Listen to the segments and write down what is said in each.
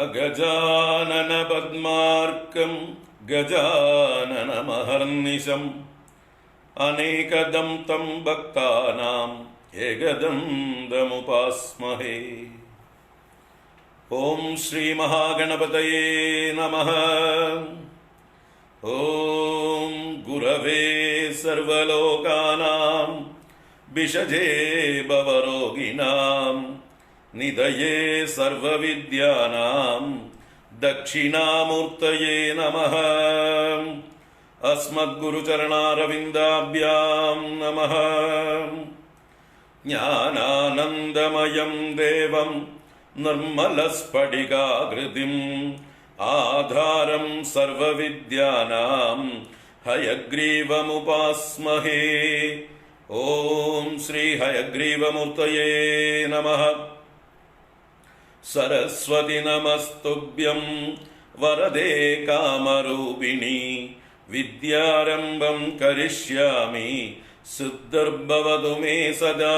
അഗജാനന പദ്മാർക്കം ഗജാനനമഹർനിശം അനേകദം തം ഭക്താനാം ഏകദന്തമുപാസ്മഹേ. ഓം ശ്രീ മഹാഗണപതയേ നമഃ. ഓം ഗുരവേ സർവലോകാനാം ഭിഷജേ ഭവരോഗിണാം നിധയേ സർവവിദ്യാനാം ദക്ഷിണാമൂർത്തയേ നമഃ. അസ്മദ്ഗുരുചരണാരവിന്ദാഭ്യാം നമഃ. ജ്ഞാനാനന്ദമയം ദേവം നിർമ്മലസ്ഫടികാകൃതിം ആധാരം സർവവിദ്യാനാം ഹയഗ്രീവമുപാസ്മഹേ. ഓം ശ്രീ ഹയഗ്രീവമൂർത്തയേ നമഃ. സരസ്വതി നമസ്തുഭ്യം വരദേ കാമരൂപിണി വിദ്യാരംഭം കരിഷ്യാമി സിദ്ധിർഭവതു മേ സദാ.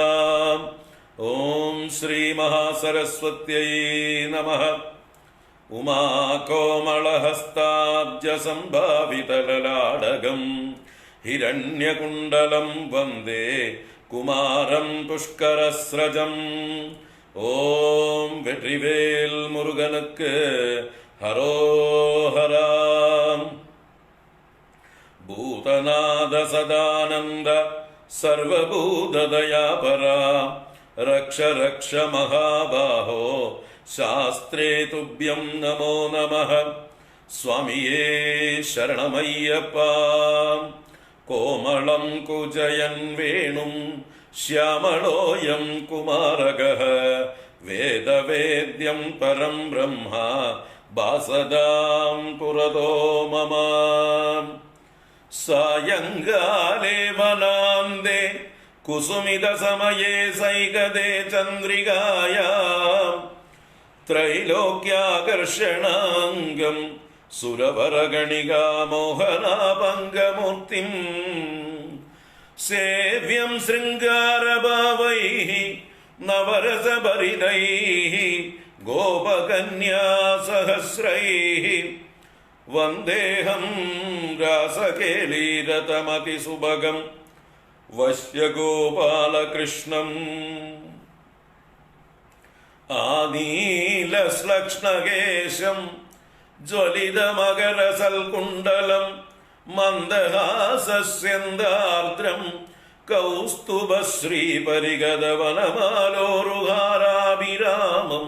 ഓം ശ്രീ മഹാസരസ്വത്यै നമഃ. ഉമാകോമളഹസ്താബ്ജസംഭാവിതലലാടകം ഹിരണ്യകുണ്ടലം വന്ദേ കുമാരം പുഷ്കരസ്രജം. ഓം വെற்றிவேல் മുരുകനുക്ക് ഹരോഹരാ. ഭൂതനാഥ സദാനന്ദ സർവഭൂതദയാപരാ രക്ഷ രക്ഷ മഹാബാഹോ ശാസ്ത്രേ തുഭ്യം നമോ നമഃ. സ്വാമിയേ ശരണമയ്യപ്പ. കോമളം കുജയൻ വേണും ശ്യാമളോയം കുമാരകഃ വേദവേദ്യം പരം ബ്രഹ്മ ഭാസതാം പുരതോ മമ. സായങ്കാലേ വനാന്തേ കുസുമിത സമയേ സൈകതേ ചന്ദ്രികായാം ത്രൈലോക്യാകർഷണാംഗം സുരവരഗണികാ മോഹനാഭംഗമൂർത്തിം സേവ്യം ശൃംഗാരഭാവൈഃ നവരസഭരിതൈഃ ഗോപകന്യാസഹസ്രൈഃ വന്ദേഹം രാസകേളീരതമതിസുഭഗം വശ്യഗോപാലകൃഷ്ണം. ആനീലശ്ലക്ഷ്ണകേശം ജ്വലിതമകരസൽകുണ്ടലം മന്ദഹാസസ്യന്ദാർദ്രം കൗസ്തുഭശ്രീപരിഗതവനമാലോരുഹാരാഭിരാമം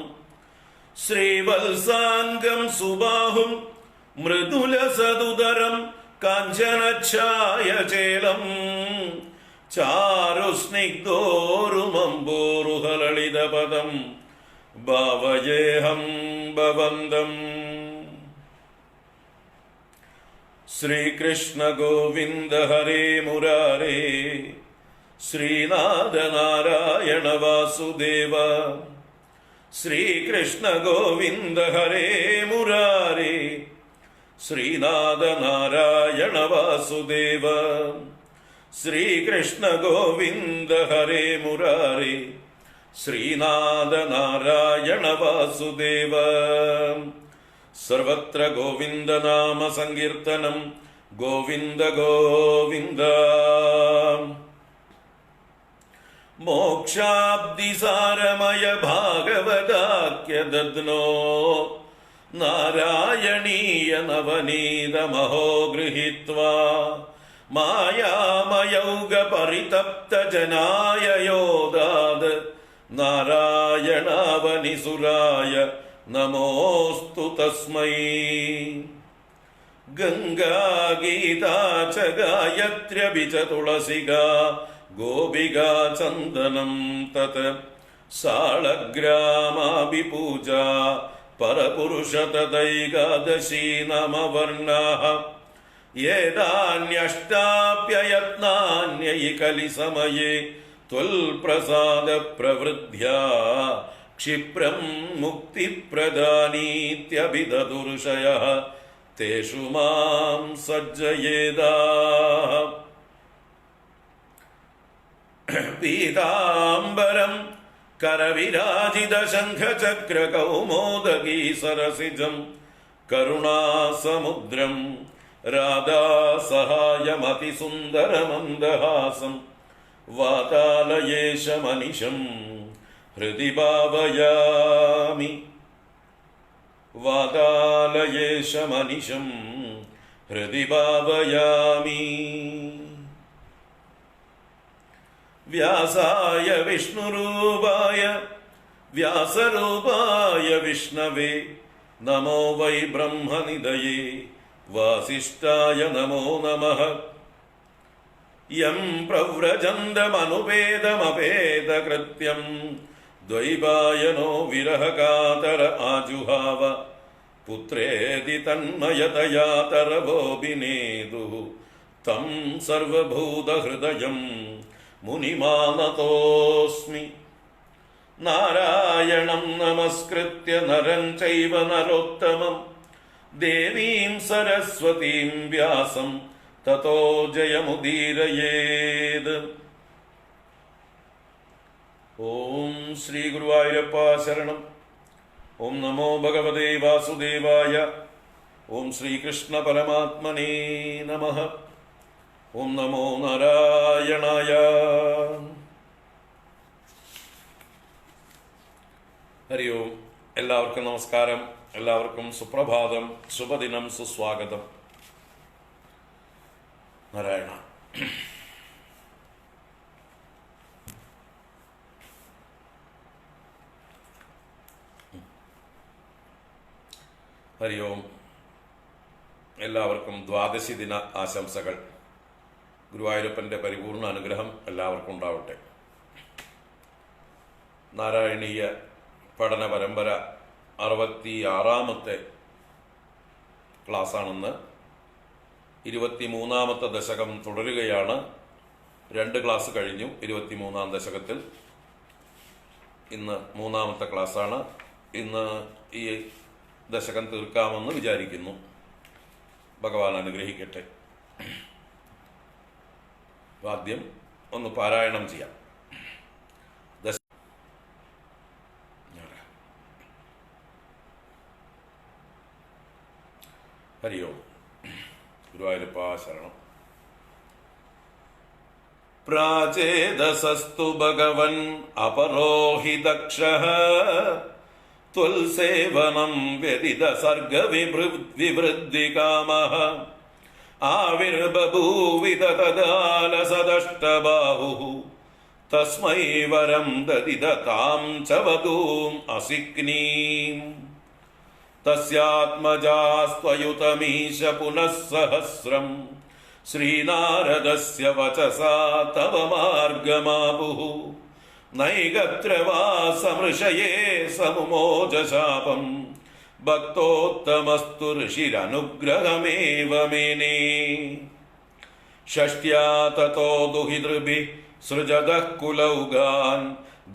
ശ്രീവത്സാംഗം സുബാഹും മൃദുലസദുദരം കാഞ്ചനഛായചേലം ചാരുസ്നിഗ്ധോരുമംബോരുഹലളിതപദം ഭാവയേഹം ഭവന്തം. ശ്രീകൃഷ്ണ ഗോവിന്ദ ഹരേ മുരാരേ ശ്രീനാഥ നാരായണ വാസുദേവ. ശ്രീകൃഷ്ണ ഗോവിന്ദ ഹരേ മുരാരേ ശ്രീനാഥ നാരായണ വാസുദേവ. ശ്രീകൃഷ്ണ ഗോവിന്ദ ഹരേ മുരാരേ ശ്രീനാഥ നാരായണ വാസുദേവ. സർവത്ര ഗോവിന്ദ നാമ സങ്കീർത്തനം ഗോവിന്ദ ഗോവിന്ദ. മോക്ഷാബ്ദിസാരമയ ഭാഗവതാഖ്യദദ്നോ നാരായണീയ നവനീതമഹോ ഗൃഹീത്വാ മായാമയൗഗ പരിതപ്ത ജനായ യോദാത് നാരായണാവനിസുരായ നമോസ്തു തസ്മൈ. ഗംഗാ ഗീതാ ച ഗായത്ര്യപി ച തുളസികാ ഗോപികാ ചന്ദനം തത് സാളഗ്രാമാഭി പൂജാ പരപുരുഷ തദൈകാദശീ നമവർണാഃ. ഏതാന്യഷ്ടാപ്യയത്നാന്യൈ കലിസമയേ ത്വൽപ്രസാദ പ്രവൃദ്ധ്യാ ക്ഷിപ്രം മുക്തിപ്രദാനീത്യഭിദദുർഷയഃ തേഷു മാം കരവിരാജിത ശംഖചക്ര കൗമോദഗീ സരസിജം കരുണാസമുദ്രം രാധാസഹായമതിസുന്ദരമന്ദഹാസം വാതാലയേശമനിശം ഹൃദി ഭാവയാമി. വാതാലയേശമനിശം ഹൃദി ഭാവയാമി. വ്യാസായ വിഷ്ണുരൂപായ വ്യാസരൂപായ വിഷ്ണവേ നമോ വൈ ബ്രഹ്മനിധയേ വാസിഷ്ഠായ നമോ നമഃ. യം പ്രവ്രജന്തമനുപേദമപേദകൃത്യം ദ്വൈപായനോ വിരഹകാതര ആജുഹാവ പുത്രേതി തന്മയതയാ തരവോഭിനേദുഃ തം സർവഭൂതഹൃദയം മുനിമാനതോസ്മി. നാരായണം നമസ്കൃത്യ നരം ചൈവ നരോത്തമം ദേവീം സരസ്വതീം വ്യാസം തതോ ജയമുദീരയേത്. ഓം ശ്രീ ഗുരുവായൂരപ്പ ശരണം. ഓം നമോ ഭഗവതേ വാസുദേവായ. ഓം ശ്രീകൃഷ്ണ പരമാത്മനേ നമഃ. ഓം നമോ നാരായണായ. ഹരി ഓം. എല്ലാവർക്കും നമസ്കാരം. എല്ലാവർക്കും സുപ്രഭാതം, ശുഭദിനം, സുസ്വാഗതം. നാരായണ. ഹരി ഓം. എല്ലാവർക്കും ദ്വാദശി ദിന ആശംസകൾ. ഗുരുവായൂരപ്പൻ്റെ പരിപൂർണ അനുഗ്രഹം എല്ലാവർക്കും ഉണ്ടാവട്ടെ. നാരായണീയ പഠന പരമ്പര 66-ാമത്തെ ക്ലാസ്സാണെന്ന്. 23-ാമത്തെ ദശകം തുടരുകയാണ്. 2 ക്ലാസ് കഴിഞ്ഞു 23-ാം ദശകത്തിൽ. ഇന്ന് 3-ാമത്തെ ക്ലാസ്സാണ്. ഇന്ന് ഈ ദശകം തീർക്കാമെന്ന് വിചാരിക്കുന്നു. ഭഗവാൻ അനുഗ്രഹിക്കട്ടെ. ആദ്യം ഒന്ന് പാരായണം ചെയ്യാം. ഹരി ഓം. ഗുരുവായൂരപ്പ ശരണം. പ്രാചേദസസ്തു ഭഗവൻ അപരോഹി ദക്ഷഃ ത്വൽസേവനം വ്യതിത സർഗ വിവൃദ്ധി കാമഃ ആവിർബഭൂവിത തദാലസദഷ്ടബാഹുഃ തസ്മൈ വരം ദദിത താം ച വധൂം അസിക്നീം. തസ്യാത്മജാസ്ത്വയുതമീശ പുനഃ സഹസ്രം ശ്രീനാരദസ്യ വചസാ തവ മാർഗമാപുഃ. നൈഗത്ര വാ സമൃഷയേ സമുമോജശാപം ഭക്തോത്തമസ്തു ഋഷിരനുഗ്രഹമേവ മേനേ. ഷഷ്ട്യാ തതോ ദുഹിതൃഭിഃ സൃജതഃ കുലൗഘാൻ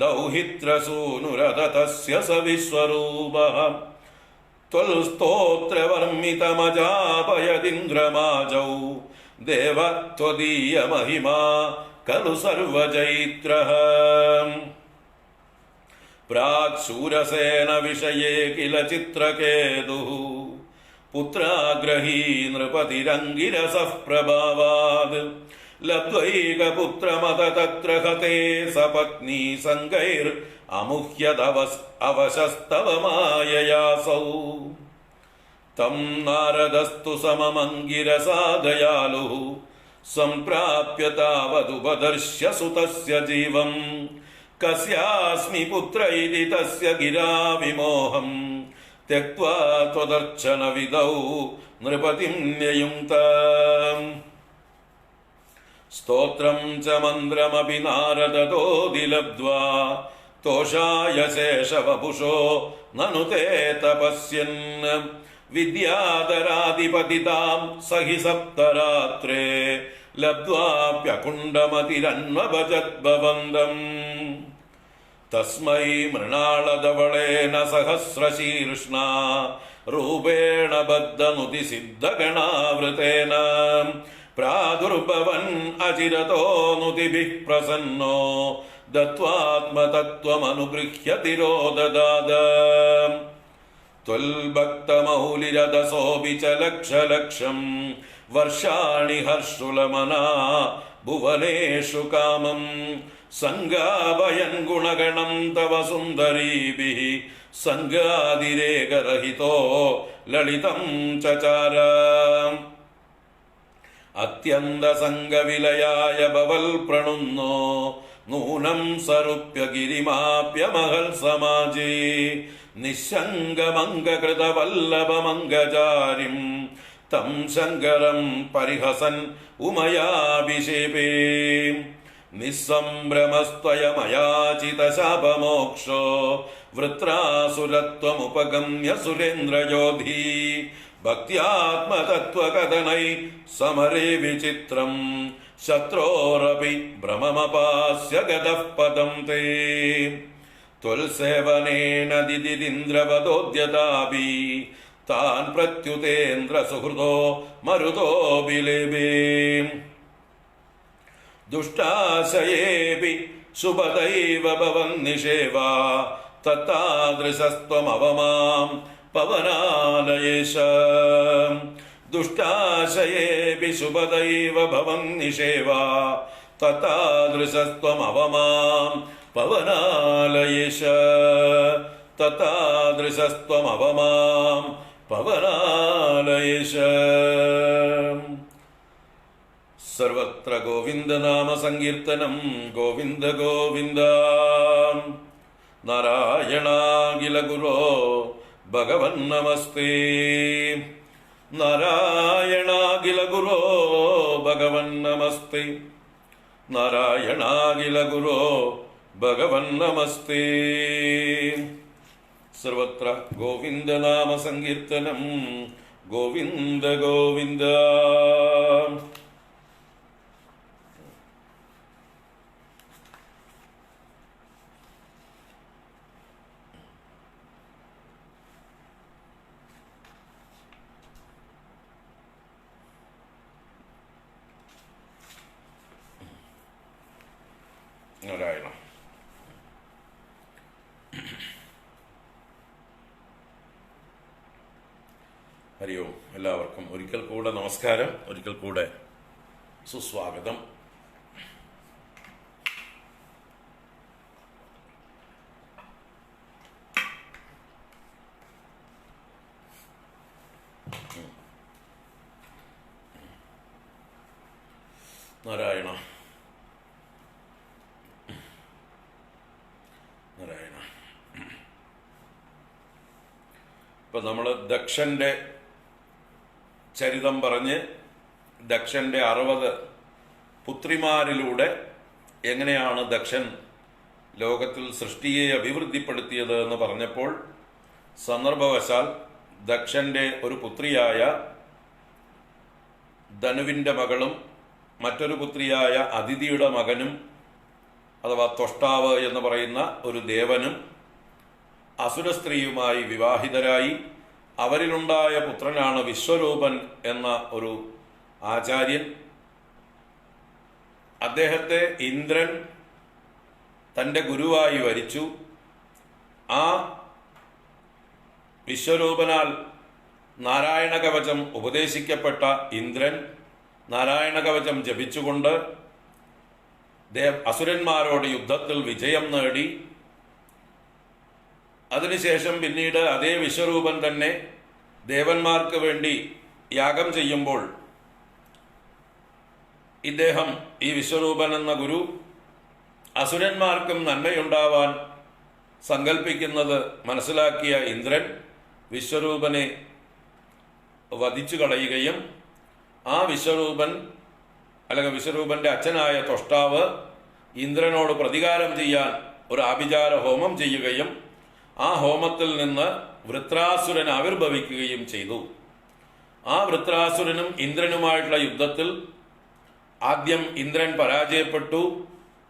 ദൗഹിത്രസൂനുരതതസ്യ സ വിശ്വരൂപഃ. ത്വൽസ്തോത്രവർമ്മിതമജാപയദിന്ദ്രമാജൗ ദേവ ത്വദീയ മഹിമാ ഖലു സർവജൈത്രഃ. പ്രാഗ് ശൂരസേന വിഷയേ കില ചിത്രകേതുഃ പുത്രാഗ്രഹീ നൃപതിരംഗിരസഃ പ്രഭാവാദ് ലബ്ധ്വൈക പുത്രമത തത്ര ഹതേ സപത്നീ സംഗൈർ അമുഹ്യദവശസ്തവ മായയാസൗ. തം നാരദസ്തു സമമംഗിരസാദയാലുഃ സംപ്രാപ്യ താവതുപദർശ്യ സുതസ്യ ജീവം. കസ്യാസ്മി പുത്ര ഇതി തസ്യ ഗിരാ വിമോഹം ത്യക്ത്വാ ത്വദർച്ചന വിദൗ നൃപതിം ന്യയുങ്ക്ത. സ്തോത്രം ച മന്ത്രമപി നാരദതോതി ലബ്ധ്വാ തോഷായ ശേഷവപുഷോ നനു തേ തപസ്യൻ. വിദ്യാധരാധിപതിതാം സഹി സപ്തരാത്രേ ലബ്ധ്വാപ്യകുണ്ഡമതിരന്വഭജദ്ഭവന്തം. തസ്മൈ മൃണാളധവളേന സഹസ്രശീർഷ്ണ രൂപേണ ബദ്ധനുതി സിദ്ധഗണാവൃതേന പ്രാദുർഭവൻ അചിരതോ നുതിഭിഃ പ്രസന്നോ ദത്വാത്മതത്വമനുഗൃഹ്യ തിരോദദാത ത്വൽഭക്തമൗലിരതസോऽപി ച ലക്ഷലക്ഷം വർഷാണി ഹർഷുലമനാ ഭുവനേഷു കാമം സംഗാപയൻ ഗുണഗണം തവ സുന്ദരീഭിഃ സംഗാതിരേകരഹിതോ ലളിതം ചചാര അത്യന്തസംഗവിലയായ ഭവൽ പ്രണുന്നോ നൂനം സറുപ്യ ഗിരിമാപ്യമഹൽ സമാജേ നിശങ്കമംഗകൃതവല്ലഭമംഗചാരിം തം ശങ്കരം പരിഹസൻ ഉമയാഭിഷേപേ നിസ്സംഭ്രമസ്ത്വയമയാചിതശാപമോക്ഷോ വൃത്രാസുരത്വമുപഗമ്യ സുരേന്ദ്രയോധി ഭക്ത്യാത്മതത്വകഥനൈ സമരേ വിചിത്രം ശത്രോരപി ഭ്രമമപാസ്യ ഗതഃ പദം തേ ത്വൽസേവനേന ദിദിരിന്ദ്രവദോദ്യതാഭി താൻ പ്രത്യുതേന്ദ്ര സുഹൃദോ മരുതോ ബിലേബേ ദുഷ്ടാശയേപി ശുഭദൈവ ഭവന്നിഷേവാ തത്താദൃശസ്ത്വമവമാം പവനാലയേശ ദുഷ്ടാശയേപി ശുഭദൈവ ഭവന്നിഷേവാ തത്താദൃശസ്ത്വമവമാം പവനാലയേശ തത്താദൃശസ്ത്വമവമാം പവനാലയേശ. സർവത്ര ഗോവിന്ദനാമ സങ്കീർത്തനം ഗോവിന്ദ ഗോവിന്ദ. നാരായണാഖില ഗുരോ ഭഗവൻ നമസ്തേ. നാരായണാഖില ഗുരോ ഭഗവൻ നമസ്തേ. നാരായണാഖില ഗുരോ ഭഗവൻ നമസ്തേ. സർവത്ര ഗോവിന്ദനാമ സങ്കീർത്തനം ഗോവിന്ദ ഗോവിന്ദ. നാരായണ. ഹരി ഓം. എല്ലാവർക്കും ഒരിക്കൽ കൂടെ നമസ്കാരം, ഒരിക്കൽ കൂടെ സുസ്വാഗതം. നാരായണ നാരായണ. ഇപ്പൊ നമ്മൾ ദക്ഷന്റെ ചരിതം പറഞ്ഞ് ദക്ഷന്റെ 60 പുത്രിമാരിലൂടെ എങ്ങനെയാണ് ദക്ഷൻ ലോകത്തിൽ സൃഷ്ടിയെ അഭിവൃദ്ധിപ്പെടുത്തിയത് എന്ന് പറഞ്ഞപ്പോൾ സന്ദർഭവശാൽ ദക്ഷന്റെ ഒരു പുത്രിയായ ധനുവിന്റെ മകളും മറ്റൊരു പുത്രിയായ അതിഥിയുടെ മകനും അഥവാ ത്വഷ്ടാവ് എന്ന് പറയുന്ന ഒരു ദേവനും അസുര സ്ത്രീയുമായി വിവാഹിതരായി. അവരിലുണ്ടായ പുത്രനാണ് വിശ്വരൂപൻ എന്ന ഒരു ആചാര്യൻ. അദ്ദേഹത്തെ ഇന്ദ്രൻ തൻ്റെ ഗുരുവായി വരിച്ചു. ആ വിശ്വരൂപനാൽ നാരായണ കവചം ഉപദേശിക്കപ്പെട്ട ഇന്ദ്രൻ നാരായണ കവചം ജപിച്ചുകൊണ്ട് അസുരന്മാരോട് യുദ്ധത്തിൽ വിജയം നേടി. അതിനുശേഷം പിന്നീട് അതേ വിശ്വരൂപൻ തന്നെ ദേവന്മാർക്ക് വേണ്ടി യാഗം ചെയ്യുമ്പോൾ ഇദ്ദേഹം, ഈ വിശ്വരൂപൻ എന്ന ഗുരു, അസുരന്മാർക്കും നന്മയുണ്ടാവാൻ സങ്കല്പിക്കുന്നത് മനസ്സിലാക്കിയ ഇന്ദ്രൻ വിശ്വരൂപനെ വധിച്ചു കളയുകയും ആ വിശ്വരൂപൻ അല്ലെങ്കിൽ വിശ്വരൂപന്റെ അച്ഛനായ ത്വഷ്ടാവ് ഇന്ദ്രനോട് പ്രതികാരം ചെയ്യാൻ ഒരു ആഭിചാര ഹോമം ചെയ്യുകയും ആ ഹോമത്തിൽ നിന്ന് വൃത്രാസുരൻ ആവിർഭവിക്കുകയും ചെയ്തു. ആ വൃത്രാസുരനും ഇന്ദ്രനുമായിട്ടുള്ള യുദ്ധത്തിൽ ആദ്യം ഇന്ദ്രൻ പരാജയപ്പെട്ടു.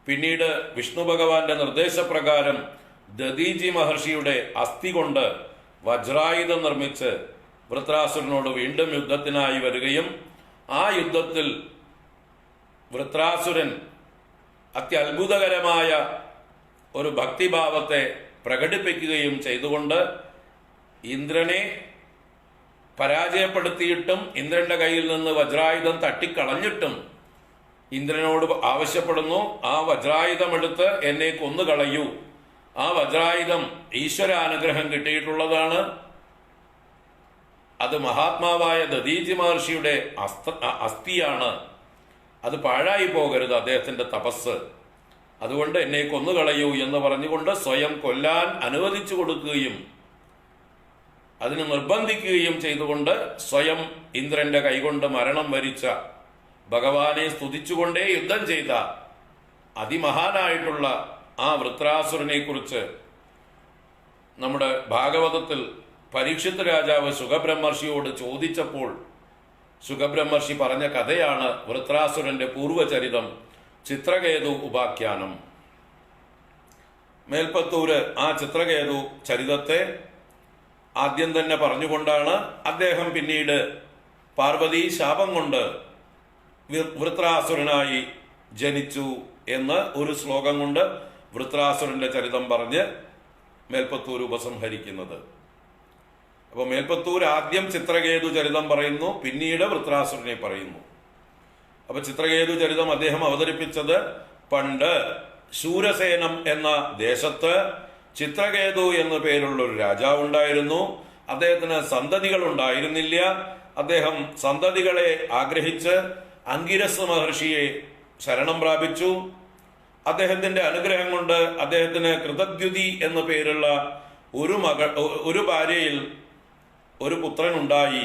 പിന്നീട് വിഷ്ണു ഭഗവാന്റെ നിർദ്ദേശപ്രകാരം ദദീജി മഹർഷിയുടെ അസ്ഥി കൊണ്ട് വജ്രായുധം നിർമ്മിച്ച് വൃത്രാസുരനോട് വീണ്ടും യുദ്ധത്തിനായി വരികയും ആ യുദ്ധത്തിൽ വൃത്രാസുരൻ അത്യത്ഭുതകരമായ ഒരു ഭക്തിഭാവത്തെ പ്രകടിപ്പിക്കുകയും ചെയ്തുകൊണ്ട് ഇന്ദ്രനെ പരാജയപ്പെടുത്തിയിട്ടും ഇന്ദ്രന്റെ കയ്യിൽ നിന്ന് വജ്രായുധം തട്ടിക്കളഞ്ഞിട്ടും ഇന്ദ്രനോട് ആവശ്യപ്പെടുന്നു, ആ വജ്രായുധമെടുത്ത് എന്നെ കൊന്നുകളയൂ. ആ വജ്രായുധം ഈശ്വരാനുഗ്രഹം കിട്ടിയിട്ടുള്ളതാണ്. അത് മഹാത്മാവായ ദദീചി മഹർഷിയുടെ അസ്ഥിയാണ്. അത് പാഴായി പോകരുത് അദ്ദേഹത്തിന്റെ തപസ്. അതുകൊണ്ട് എന്നെ കൊന്നുകളയൂ എന്ന് പറഞ്ഞുകൊണ്ട് സ്വയം കൊല്ലാൻ അനുവദിച്ചു കൊടുക്കുകയും അതിന് നിർബന്ധിക്കുകയും ചെയ്തുകൊണ്ട് സ്വയം ഇന്ദ്രന്റെ കൈകൊണ്ട് മരണം വരിച്ച, ഭഗവാനെ സ്തുതിച്ചുകൊണ്ടേ യുദ്ധം ചെയ്ത അതിമഹാനായിട്ടുള്ള ആ വൃത്രാസുരനെ കുറിച്ച് നമ്മുടെ ഭാഗവതത്തിൽ പരീക്ഷിത് രാജാവ് ശുഖബ്രഹ്മർഷിയോട് ചോദിച്ചപ്പോൾ ശുഖബ്രഹ്മർഷി പറഞ്ഞ കഥയാണ് വൃത്രാസുരന്റെ പൂർവചരിതം ചിത്രകേതു ഉപാഖ്യാനം. മേൽപ്പത്തൂര് ആ ചിത്രകേതു ചരിതത്തെ ആദ്യം തന്നെ പറഞ്ഞുകൊണ്ടാണ് അദ്ദേഹം പിന്നീട് പാർവതി ശാപം കൊണ്ട് വൃത്രാസുരനായി ജനിച്ചു എന്ന് ഒരു ശ്ലോകം കൊണ്ട് വൃത്രാസുരന്റെ ചരിതം പറഞ്ഞ് മേൽപ്പത്തൂർ ഉപസംഹരിക്കുന്നത്. അപ്പൊ മേൽപ്പത്തൂർ ആദ്യം ചിത്രകേതു ചരിതം പറയുന്നു, പിന്നീട് വൃത്രാസുരനെ പറയുന്നു. അപ്പൊ ചിത്രകേതു ചരിതം അദ്ദേഹം അവതരിപ്പിച്ചത് പണ്ട് ശൂരസേനം എന്ന ദേശത്ത് ചിത്രകേതു എന്നു പേരുള്ള ഒരു രാജാവ് ഉണ്ടായിരുന്നു. അദ്ദേഹത്തിന് സന്തതികൾ ഉണ്ടായിരുന്നില്ല. അദ്ദേഹം സന്തതികളെ ആഗ്രഹിച്ച് അങ്കിരസ് മഹർഷിയെ ശരണം പ്രാപിച്ചു. അദ്ദേഹത്തിന്റെ അനുഗ്രഹം കൊണ്ട് അദ്ദേഹത്തിന് കൃതദ്യുതി എന്നു പേരുള്ള ഒരു ഭാര്യയിൽ ഒരു പുത്രൻ ഉണ്ടായി.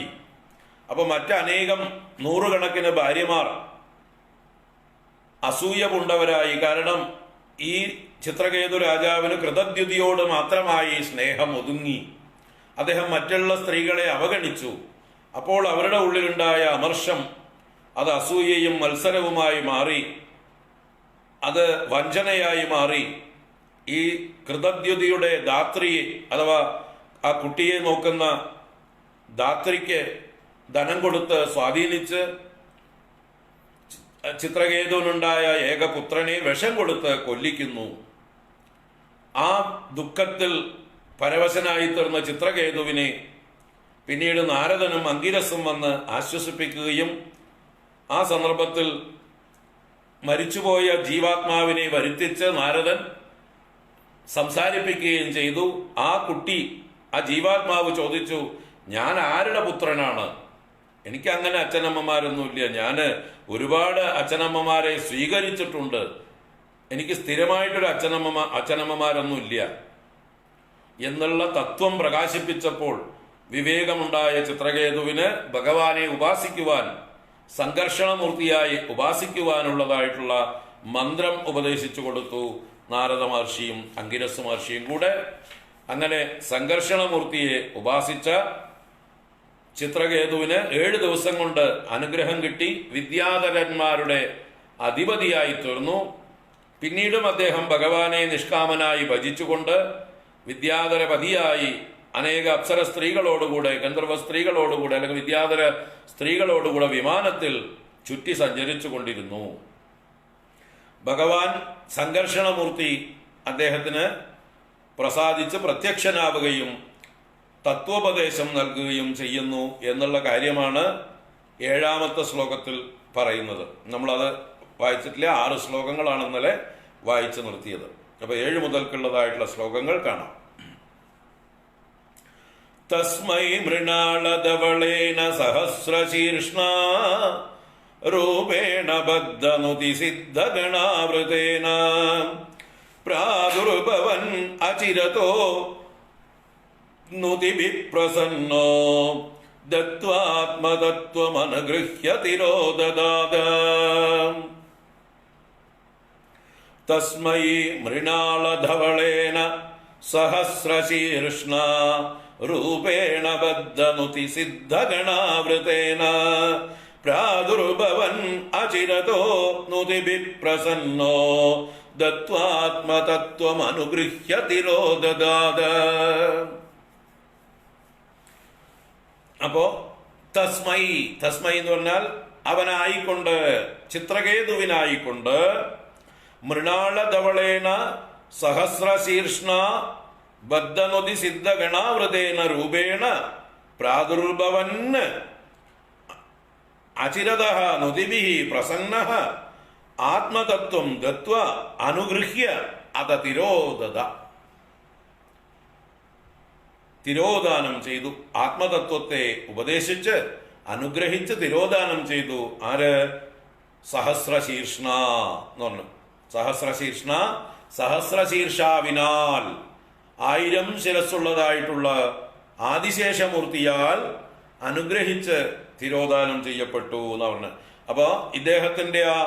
അപ്പൊ മറ്റനേകം നൂറുകണക്കിന് ഭാര്യമാർ അസൂയ പൂണ്ടവരായി. കാരണം ഈ ചിത്രകേതു രാജാവിന് കൃതദ്യുതിയോട് മാത്രമായി സ്നേഹം ഒതുങ്ങി. അദ്ദേഹം മറ്റുള്ള സ്ത്രീകളെ അവഗണിച്ചു. അപ്പോൾ അവരുടെ ഉള്ളിലുണ്ടായ അമർഷം അത് അസൂയയും മത്സരവുമായി മാറി, അത് വഞ്ചനയായി മാറി. ഈ കൃതദ്യുതിയുടെ ധാത്രി അഥവാ ആ കുട്ടിയെ നോക്കുന്ന ധാത്രിക്ക് ധനം കൊടുത്ത് സ്വാധീനിച്ച് ചിത്രകേതുവിനുണ്ടായ ഏകപുത്രനെ വിഷം കൊടുത്ത് കൊല്ലിക്കുന്നു. ആ ദുഃഖത്തിൽ പരവശനായി തീർന്ന ചിത്രകേതുവിനെ പിന്നീട് നാരദനും അങ്കിരസും വന്ന് ആശ്വസിപ്പിക്കുകയും ആ സന്ദർഭത്തിൽ മരിച്ചുപോയ ജീവാത്മാവിനെ വരുത്തിച്ച് നാരദൻ സംസാരിപ്പിക്കുകയും ചെയ്തു. ആ കുട്ടി, ആ ജീവാത്മാവ് ചോദിച്ചു, ഞാൻ ആരുടെ പുത്രനാണ്? എനിക്ക് അങ്ങനെ അച്ഛനമ്മമാരൊന്നുമില്ല. ഞാൻ ഒരുപാട് അച്ഛനമ്മമാരെ സ്വീകരിച്ചിട്ടുണ്ട്. എനിക്ക് സ്ഥിരമായിട്ടൊരു അച്ഛനമ്മമാരൊന്നുമില്ല എന്നുള്ള തത്വം പ്രകാശിപ്പിച്ചപ്പോൾ വിവേകമുണ്ടായ ചിത്രകേതുവിന് ഭഗവാനെ ഉപാസിക്കുവാൻ, സംഘർഷണമൂർത്തിയായി ഉപാസിക്കുവാനുള്ളതായിട്ടുള്ള മന്ത്രം ഉപദേശിച്ചു കൊടുത്തു നാരദ മഹർഷിയും അങ്കിരസ് മഹർഷിയും കൂടെ. അങ്ങനെ സംഘർഷണമൂർത്തിയെ ഉപാസിച്ച ചിത്രകേതുവിന് 7 ദിവസം കൊണ്ട് അനുഗ്രഹം കിട്ടി. വിദ്യാധരന്മാരുടെ അധിപതിയായി തീർന്നു. പിന്നീടും അദ്ദേഹം ഭഗവാനെ നിഷ്കാമനായി ഭജിച്ചുകൊണ്ട് വിദ്യാധരപതിയായി അനേക അപ്സര സ്ത്രീകളോടുകൂടെ, ഗന്ധർവ സ്ത്രീകളോടുകൂടെ അല്ലെങ്കിൽ വിദ്യാധര സ്ത്രീകളോടുകൂടെ വിമാനത്തിൽ ചുറ്റി സഞ്ചരിച്ചു കൊണ്ടിരുന്നു. ഭഗവാൻ സംഘർഷണമൂർത്തി അദ്ദേഹത്തിന് പ്രസാദിച്ച് പ്രത്യക്ഷനാവുകയും തത്വോപദേശം നൽകുകയും ചെയ്യുന്നു എന്നുള്ള കാര്യമാണ് 7ാമത്തെ ശ്ലോകത്തിൽ പറയുന്നത്. നമ്മളത് വായിച്ചിട്ടില്ല. 6 ശ്ലോകങ്ങളാണ് ഇന്നലെ വായിച്ചു നിർത്തിയത്. അപ്പൊ 7 മുതൽക്കുള്ളതായിട്ടുള്ള ശ്ലോകങ്ങൾ കാണാം. തസ്മൈ മൃണാളധവളേന സഹസ്രശീർഷ്ണ രൂപേണ ബദ്ധനുതി സിദ്ധഗണാവൃതേന പ്രാദുർഭവൻ അചിരതോ നുതിഭിപ്രസന്നോ ദത്വാത്മതത്വമനുഗൃഹ്യ തിരോദദാത. തസ്മൈ മൃണാളധവളേന സഹസ്രശീർഷ്ണ രൂപേണ ബദ്ധനുതി സിദ്ധഗണാവൃതേന പ്രാദുർഭവൻ അചിരതോ നുതിഭിപ്രസന്നോ ദത്വാത്മതത്വമനുഗൃഹ്യ തിരോദദാത. അപ്പോ തസ്മൈ, തസ്മൈ എന്ന് പറഞ്ഞാൽ അവനായിക്കൊണ്ട്, ചിത്രകേതുവിനായിക്കൊണ്ട്, മൃണാളധവളേന സഹസ്രശീർഷ്ണ ബദ്ധനുതി സിദ്ധഗണാവൃതേന രൂപേണ പ്രാദുർഭവൻ അചിരതഃ നുതിഭിഃ പ്രസന്നഃ ആത്മതത്വം ദത്വ അനുഗൃഹ്യ അത തിരോദത. തിരോധാനം ചെയ്തു. ആത്മതത്വത്തെ ഉപദേശിച്ച് അനുഗ്രഹിച്ച് തിരോധാനം ചെയ്തു. ആര്? സഹസ്രശീർഷ്ണ എന്ന് പറഞ്ഞു. സഹസ്രശീർഷ്ണ, സഹസ്രശീർഷാവിനാൽ 1000 ശിരസ്സുള്ളതായിട്ടുള്ള ആദിശേഷമൂർത്തിയാൽ അനുഗ്രഹിച്ച് തിരോധാനം ചെയ്യപ്പെട്ടു എന്ന് പറഞ്ഞു. അപ്പൊ ഇദ്ദേഹത്തിന്റെ ആ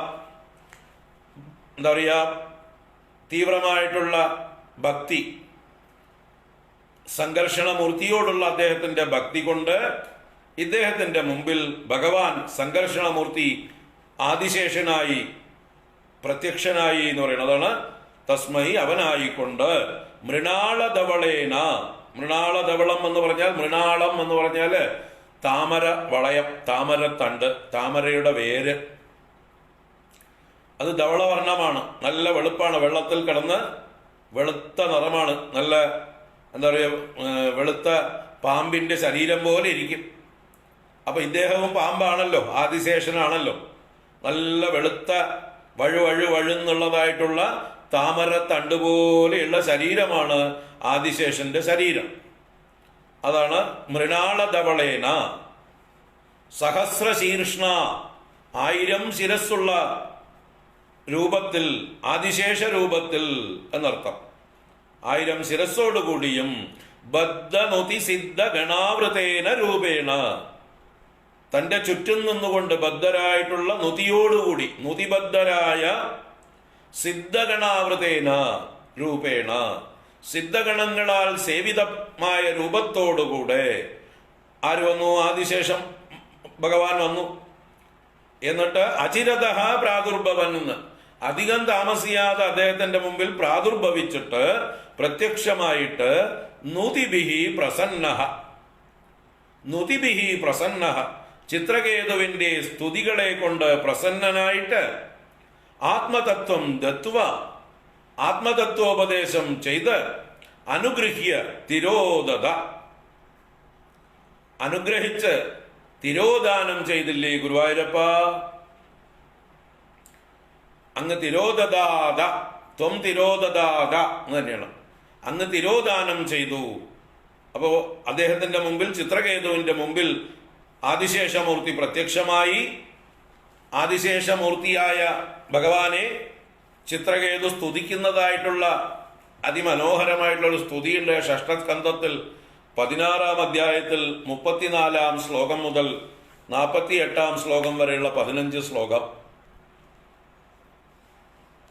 എന്താ പറയാ തീവ്രമായിട്ടുള്ള ഭക്തി, സംഘർഷണമൂർത്തിയോടുള്ള അദ്ദേഹത്തിന്റെ ഭക്തി കൊണ്ട് ഇദ്ദേഹത്തിന്റെ മുമ്പിൽ ഭഗവാൻ സംഘർഷണമൂർത്തി ആദിശേഷനായി പ്രത്യക്ഷനായി എന്ന് പറയുന്നതാണ്. തസ്മൈ അവനായിക്കൊണ്ട് മൃണാളധവളേന, മൃണാളധവളം എന്ന് പറഞ്ഞാൽ, മൃണാളം എന്ന് പറഞ്ഞാല് താമര വളയം, താമരത്തണ്ട്, താമരയുടെ വേര്. അത് ധവളവർണ്ണമാണ്, നല്ല വെളുപ്പാണ്, വെള്ളത്തിൽ കിടന്ന് വെളുത്ത നിറമാണ്, നല്ല എന്താ പറയുക വെളുത്ത പാമ്പിന്റെ ശരീരം പോലെ ഇരിക്കും. അപ്പൊ ഇദ്ദേഹവും പാമ്പാണല്ലോ, ആദിശേഷനാണല്ലോ. നല്ല വെളുത്ത വഴുന്നുള്ളതായിട്ടുള്ള താമര തണ്ടുപോലെയുള്ള ശരീരമാണ് ആദിശേഷന്റെ ശരീരം. അതാണ് മൃണാളധവളേന സഹസ്രശീർഷ്ണ, 1000 ശിരസ്സുള്ള രൂപത്തിൽ, ആദിശേഷ രൂപത്തിൽ എന്നർത്ഥം. 1000 ശിരസ്സോടുകൂടിയും ബദ്ധനുതി സിദ്ധ ഗണാവൃതേന രൂപേണ, തന്റെ ചുറ്റും നിന്നുകൊണ്ട് ബദ്ധരായിട്ടുള്ള നുതിയോടുകൂടി, നുതിബദ്ധരായ സിദ്ധഗണാവൃതേന രൂപേണ, സിദ്ധഗണങ്ങളാൽ സേവിതമായ രൂപത്തോടുകൂടെ ആര് വന്നു? ആദിശേഷം ഭഗവാൻ വന്നു. എന്നിട്ട് അചിരതഃ പ്രാദുർഭവൻ എന്ന്, അധികം താമസിയാതെ അദ്ദേഹത്തിന്റെ മുമ്പിൽ പ്രാദുർഭവിച്ചിട്ട് പ്രത്യക്ഷമായിട്ട് നുതിഭിഹി പ്രസന്നഃ, നുതിഭിഹി പ്രസന്നഃ, ചിത്രകേതുവിന്റെ സ്തുതികളെ കൊണ്ട് പ്രസന്നനായിട്ട് ആത്മതത്വം ദത്വ, ആത്മതത്വോപദേശം ചെയ്ത് അനുഗൃഹ്യ തിരോദത, അനുഗ്രഹിച്ച് തിരോധാനം ചെയ്തില്ലേ ഗുരുവായൂരപ്പ? അങ്ങ് തിരോദദാത, ത്വം തിരോദദാത എന്ന് തന്നെയാണ്. അങ്ങ് തിരോധാനം ചെയ്തു. അപ്പോ അദ്ദേഹത്തിന്റെ മുമ്പിൽ, ചിത്രകേതുവിന്റെ മുമ്പിൽ ആദിശേഷമൂർത്തി പ്രത്യക്ഷമായി. ആദിശേഷമൂർത്തിയായ ഭഗവാനെ ചിത്രകേതു സ്തുതിക്കുന്നതായിട്ടുള്ള അതിമനോഹരമായിട്ടുള്ള ഒരു സ്തുതിയുണ്ട് ഷഷ്ഠസ്കന്ധത്തിൽ 16-ാം അധ്യായത്തിൽ 34-ാം ശ്ലോകം മുതൽ 48-ാം ശ്ലോകം വരെയുള്ള 15 ശ്ലോകം.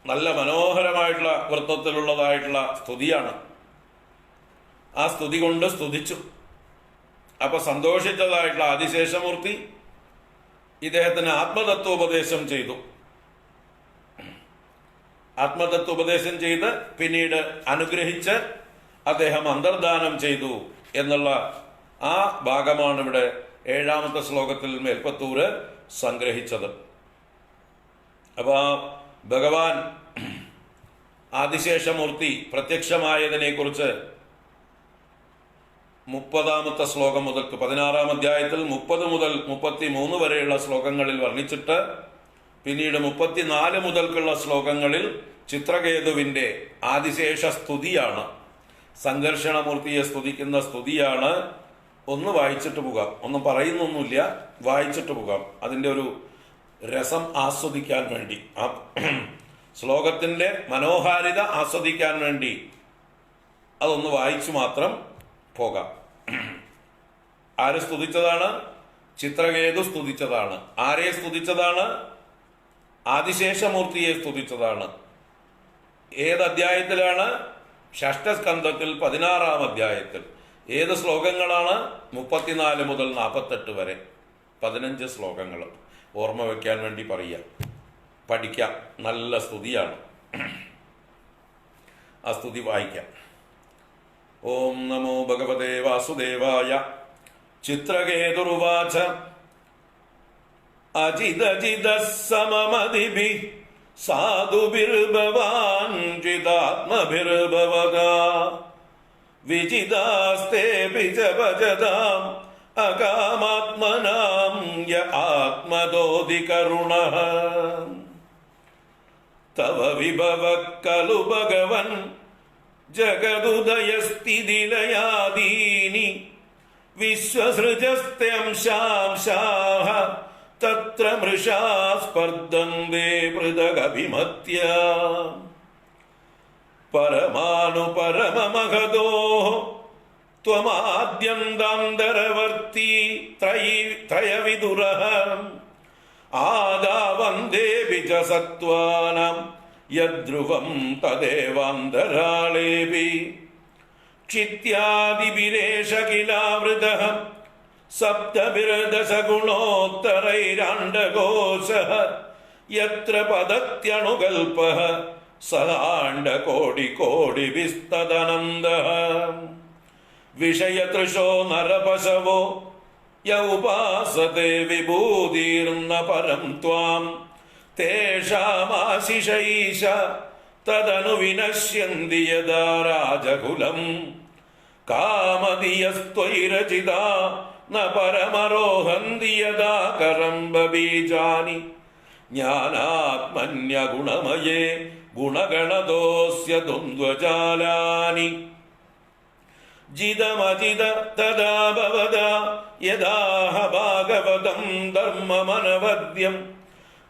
നല്ല മനോഹരമായിട്ടുള്ള വൃത്തത്തിലുള്ളതായിട്ടുള്ള സ്തുതിയാണ്. ആ സ്തുതി കൊണ്ട് സ്തുതിച്ചു. അപ്പൊ സന്തോഷിച്ചതായിട്ടുള്ള ആദിശേഷമൂർത്തി ഇദ്ദേഹത്തിന് ആത്മതത്വോപദേശം ചെയ്തു. ആത്മതത്വോപദേശം ചെയ്ത് പിന്നീട് അനുഗ്രഹിച്ച് അദ്ദേഹം അന്തർദാനം ചെയ്തു എന്നുള്ള ആ ഭാഗമാണ് ഇവിടെ 7-ാമത്തെ ശ്ലോകത്തിൽ മേൽപ്പത്തൂര് സംഗ്രഹിച്ചത്. അപ്പൊ ഭഗവാൻ ആദിശേഷമൂർത്തി പ്രത്യക്ഷമായതിനെ കുറിച്ച് 30-ാമത്തെ ശ്ലോകം മുതൽ 16-ാം അധ്യായത്തിൽ 30 മുതൽ 33 വരെയുള്ള ശ്ലോകങ്ങളിൽ വർണ്ണിച്ചിട്ട് പിന്നീട് 34 മുതൽക്കുള്ള ശ്ലോകങ്ങളിൽ ചിത്രകേതുവിന്റെ ആദിശേഷ സ്തുതിയാണ്, സംഘർഷണമൂർത്തിയെ സ്തുതിക്കുന്ന സ്തുതിയാണ്. ഒന്ന് വായിച്ചിട്ട് പോകാം, ഒന്നും പറയുന്നൊന്നുമില്ല, വായിച്ചിട്ട് പോകാം. അതിൻ്റെ ഒരു രസം ആസ്വദിക്കാൻ വേണ്ടി, ആ ശ്ലോകത്തിന്റെ മനോഹാരിത ആസ്വദിക്കാൻ വേണ്ടി അതൊന്ന് വായിച്ചു മാത്രം പോകാം. ആര് സ്തുതിച്ചതാണ്? ചിത്രകേതു സ്തുതിച്ചതാണ്. ആരെ സ്തുതിച്ചതാണ്? ആദിശേഷമൂർത്തിയെ സ്തുതിച്ചതാണ്. ഏത് അധ്യായത്തിലാണ്? ഷഷ്ഠസ്കന്ധത്തിൽ 16-ാം അധ്യായത്തിൽ. ഏത് ശ്ലോകങ്ങളാണ്? 34 മുതൽ 48 വരെ 15 ശ്ലോകങ്ങൾ. ഓർമ്മ വയ്ക്കാൻ വേണ്ടി പറയുക, പഠിക്കാം. നല്ല സ്തുതിയാണ്. ആ സ്തുതി വായിക്കാം. ഓം നമോ ഭഗവതേ വാസുദേവായ. ചിത്രകേതുർവാച അജിതജിത സമമതിഭിഃ സാധുഭിർഭവാഞ്ചിതാത്മഭിർഭവതാ വിജിതാസ്തേപി ച ഭജതാം അകാമാത്മനാം യ ആത്മദോതി കരുണഃ. തവ വിഭവഃ ഖലു ഭഗവൻ ജഗദുദയസ്ഥിതിലയാദീനി വിശ്വസൃജസ്ത്യംശാംശാഃ തത്ര മൃഷാ സ്പർദ്ധന്തെ പൃഥഗഭിമത്യ. പരമാനുപരമമഹദോ ത്വമാദ്യന്താന്തരവർത്തി ത്രയവിദുരഃ. ആദാവന്ദേപി ച സത്വാനാം യദ്ധ്രുവം തദേവാന്തരാളേപി. ക്ഷിത്യാദിഭിരേഷ കിലാവൃതഃ സപ്തഭിർദശഗുണോത്തരൈരാണ്ഡകോശഃ. യത്ര പദത്യണുകൽപഃ സഹാണ്ഡകോടികോടിഭിസ്തദനന്ദഃ. വിഷയതൃശോ നരപശവോ യ ഉപാസത്തെ വിഭൂതിർന പരം ത്വാം. തേഷാമാശിഷൈഷ തദനു വിനശ്യന്തി യദാ രാജകുലം. കാമദിയസ്ത്വൈരചിതാ ന പരമരോഹന്തി യദാ കരംബബീജാനി. ജ്ഞാനാത്മന്യഗുണമയേ ഗുണഗണദോസ്യ ദ്വന്ദ്വജാലാനി. ജിതമജിത തദാ ഭവതാ യദാഹ ഭാഗവതം ധർമ്മമനവദ്യം.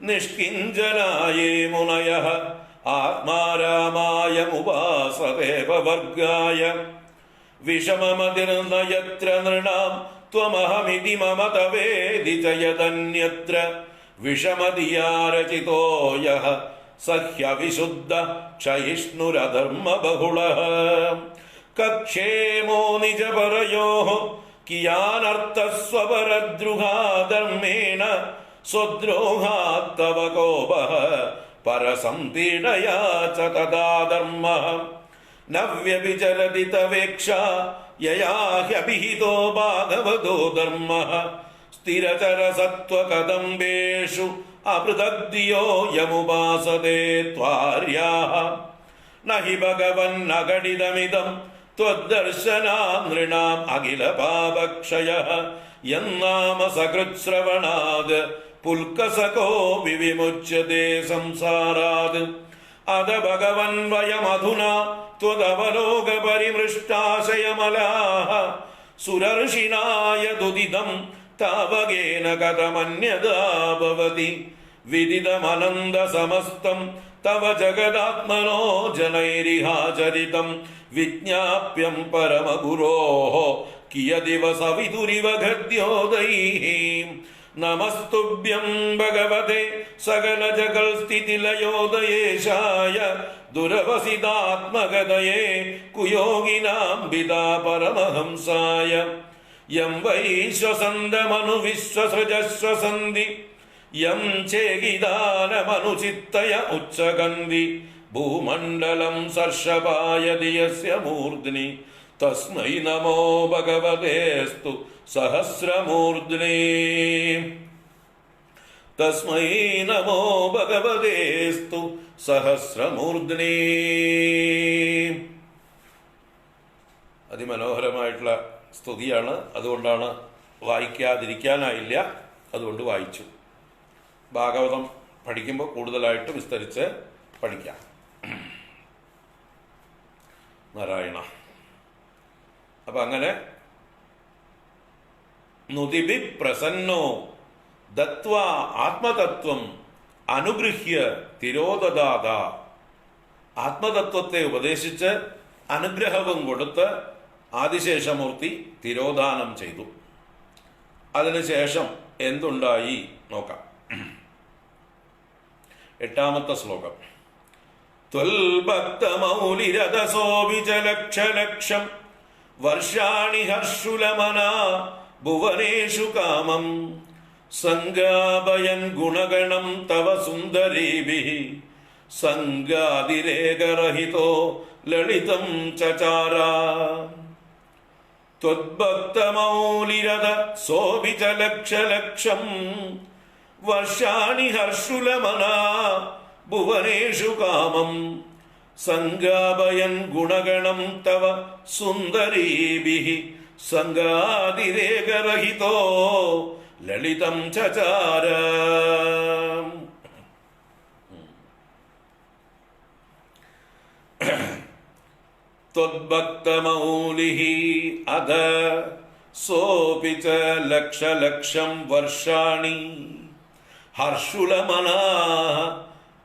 നിഷ്കിഞ്ചനായേ മുനയഃ ആത്മാരാമായമുപാസതേവ വർഗായ. വിഷമമതിർന യത്ര നൃണാം ത്വമഹമിതി മമ തവേദി ച യദന്യത്ര. വിഷമതിയാ രചിതോ യഃ സഹ്യവിശുദ്ധ ക്ഷയിഷ്ണുരധർമ്മബഹുളഃ. കക്ഷേമോ നിജപരയോഃ കിയാനർത്ഥസ്വപരദ്രുഹാ ധർമ്മേണ സ്വദ്രോഹാത്തവ കോപഃ പരസംപീഡയാ ച തഥാ ധർമ്മഃ. ന വ്യഭിചരതി തവേക്ഷാ യയാ ഹ്യഭിഹിതോ ഭാഗവതോ ധർമ്മഃ. സ്ഥിരചരസത്വകദംബേഷു അപൃഥഗ്ധിയോ യമുപാസതേ ത്വാര്യാഃ. ന ഹി ഭഗവന്നഘടിതമിദം ത്വദ്ദർശനാ നൃണാം അഖില പാപക്ഷയഃ. യന്നാമ സകൃത്ശ്രവണാത് പുൽക്കസകോ വിവിമുച്യതേ സംസാരാത്. അത ഭഗവൻ വയമധുനാ ത്വദവലോക പരിമൃഷ്ടാശയമലാഃ. സുരർഷിനായ ദുദിതം താവകേന കഥമന്യദാ ഭവതി. വിദിതമനന്ത സമസ്തം തവ ജഗദാത്മനോ ജനൈരിഹാചരിതം. വിജ്ഞാപ്യം പരമഗുരോഃ കിയദിവ സവിതുരിവ ഗദ്യോദൈഃ. നമസ്തുഭ്യം ഭഗവതേ സകലജഗൽസ്ഥിതിലയോദയേശായ. ദുരവസിതാത്മഗതയേ കുയോഗിനാം പിതാ പരമഹംസായ. യം വൈശ്വസന്തമനു വിശ്വസൃജശ്വസന്തി. യം ചേകിദാനമനുചിത്തയ ഉച്ചകന്തി. ഭൂമണ്ഡലം സർഷപായതി യസ്യ മൂർധ്നി. തസ്മൈ നമോ ഭഗവതേസ്തു സഹസ്രമൂർധ്നേ. തസ്മൈ നമോ ഭഗവതേസ്തു സഹസ്രമൂർധ്നേ. അതിമനോഹരമായിട്ടുള്ള സ്തുതിയാണ്. അതുകൊണ്ടാണ് വായിക്കാതിരിക്കാനായില്ല, അതുകൊണ്ട് വായിച്ചു. ഭാഗവതം പഠിക്കുമ്പോൾ കൂടുതലായിട്ട് വിസ്തരിച്ച് പഠിക്കാം. നാരായണ. അപ്പൊ അങ്ങനെ നുതിബി പ്രസന്നോ ദത്വാ ആത്മതത്വം അനുഗൃഹ്യ തിരോദദാത. ആത്മതത്വത്തെ ഉപദേശിച്ച് അനുഗ്രഹവും കൊടുത്ത് ആദിശേഷമൂർത്തി തിരോധാനം ചെയ്തു. അതിനുശേഷം എന്തുണ്ടായി നോക്കാം. 8ാമത്തെ ശ്ലോകം. ത്വൽഭക്തമൗലിരഥസോഭിചലക്ഷലക്ഷം വർഷാണി ഹർഷുലമനാ ഭുവനേഷു കാമം. സംഗാപയൻ ഗുണഗണം തവ സുന്ദരീഭിഃ. സംഗാതിരേകരഹിതോ ലളിതം ചചാര. ത്വദ്ഭക്തമൗലിരഥ സോഭിചലക്ഷലക്ഷം വർഷാണി ഹർഷുലമനാ ഭുവനേഷു കാമം സംഗാപയൻ ഗുണഗണം തവ സുന്ദരീഭിഃ സംഗാതിരേകരഹിതോ ലളിതം ചചാര. ത്വദ്ഭക്തമൗലിഃ അധ സോപി ച ലക്ഷലക്ഷം വർഷാണി ഹർഷുലമനാഃ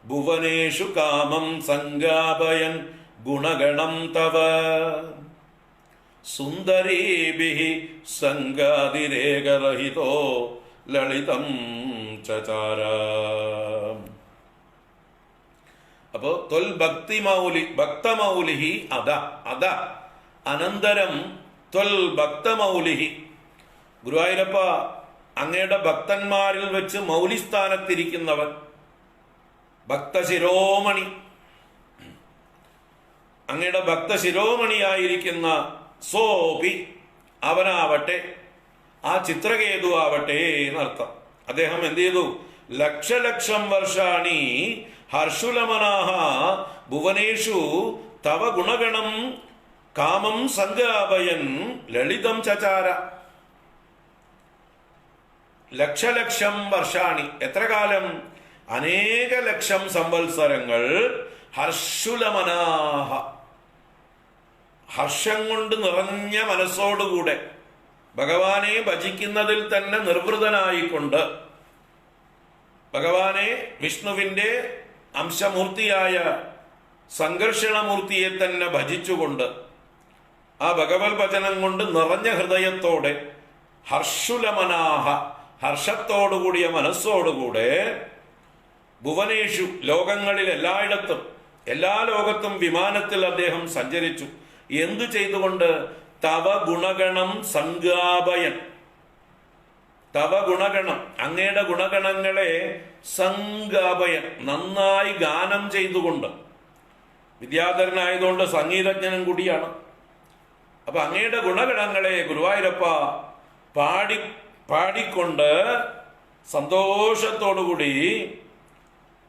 ഭുവനേഷു കാമം സംഗാപയൻ ഗുണഗണം തവ സുന്ദരീഭിഃ സംഗാതിരേകരഹിതോ ലളിതം ചചാര. അപ്പോ ത്വൽ ഭക്തമൗലിഃ അത അനന്തരം ത്വൽ ഭക്തമൗലിഃ, ഗുരുവായൂരപ്പ അങ്ങയുടെ ഭക്തന്മാരിൽ വെച്ച് മൗലിസ്ഥാനത്തിരിക്കുന്നവൻ, ഭക്തശിരോമണി, അങ്ങയുടെ ഭക്തശിരോമണിയായിരിക്കുന്ന സോപി അവനാവട്ടെ, ആ ചിത്രകേതു ആവട്ടെ എന്നർത്ഥം. അദ്ദേഹം എന്ത് ചെയ്തു? ലക്ഷലക്ഷം വർഷാണി ഹർഷുലമനാഹ ഭുവനേഷു തവ ഗുണഗണം കാമം സംഗാപയൻ ലളിതം ചചാര. ലക്ഷലക്ഷം വർഷാണി, എത്ര കാലം? അനേക ലക്ഷം സംവത്സരങ്ങൾ. ഹർഷുലമനാഹ, ഹർഷം കൊണ്ട് നിറഞ്ഞ മനസ്സോടുകൂടെ ഭഗവാനെ ഭജിക്കുന്നതിൽ തന്നെ നിർവൃതനായിക്കൊണ്ട്, ഭഗവാനെ വിഷ്ണുവിന്റെ അംശമൂർത്തിയായ സംഘർഷണമൂർത്തിയെ തന്നെ ഭജിച്ചുകൊണ്ട്, ആ ഭഗവത് ഭജനം കൊണ്ട് നിറഞ്ഞ ഹൃദയത്തോടെ, ഹർഷുലമനാഹ ഹർഷത്തോടുകൂടിയ മനസ്സോടുകൂടെ, ഭുവനേഷു ലോകങ്ങളിൽ എല്ലായിടത്തും, എല്ലാ ലോകത്തും വിമാനത്തിൽ അദ്ദേഹം സഞ്ചരിച്ചു. എന്തു ചെയ്തുകൊണ്ട്? തവ ഗുണഗണം സംഗാപയൻ, തവ ഗുണഗണം അങ്ങയുടെ ഗുണഗണങ്ങളെ സംഗാപയൻ നന്നായി ഗാനം ചെയ്തുകൊണ്ട്. വിദ്യാധരനായതുകൊണ്ട് സംഗീതജ്ഞനും കൂടിയാണ്. അപ്പൊ അങ്ങയുടെ ഗുണഗണങ്ങളെ ഗുരുവായൂരപ്പ പാടിക്കൊണ്ട് സന്തോഷത്തോടുകൂടി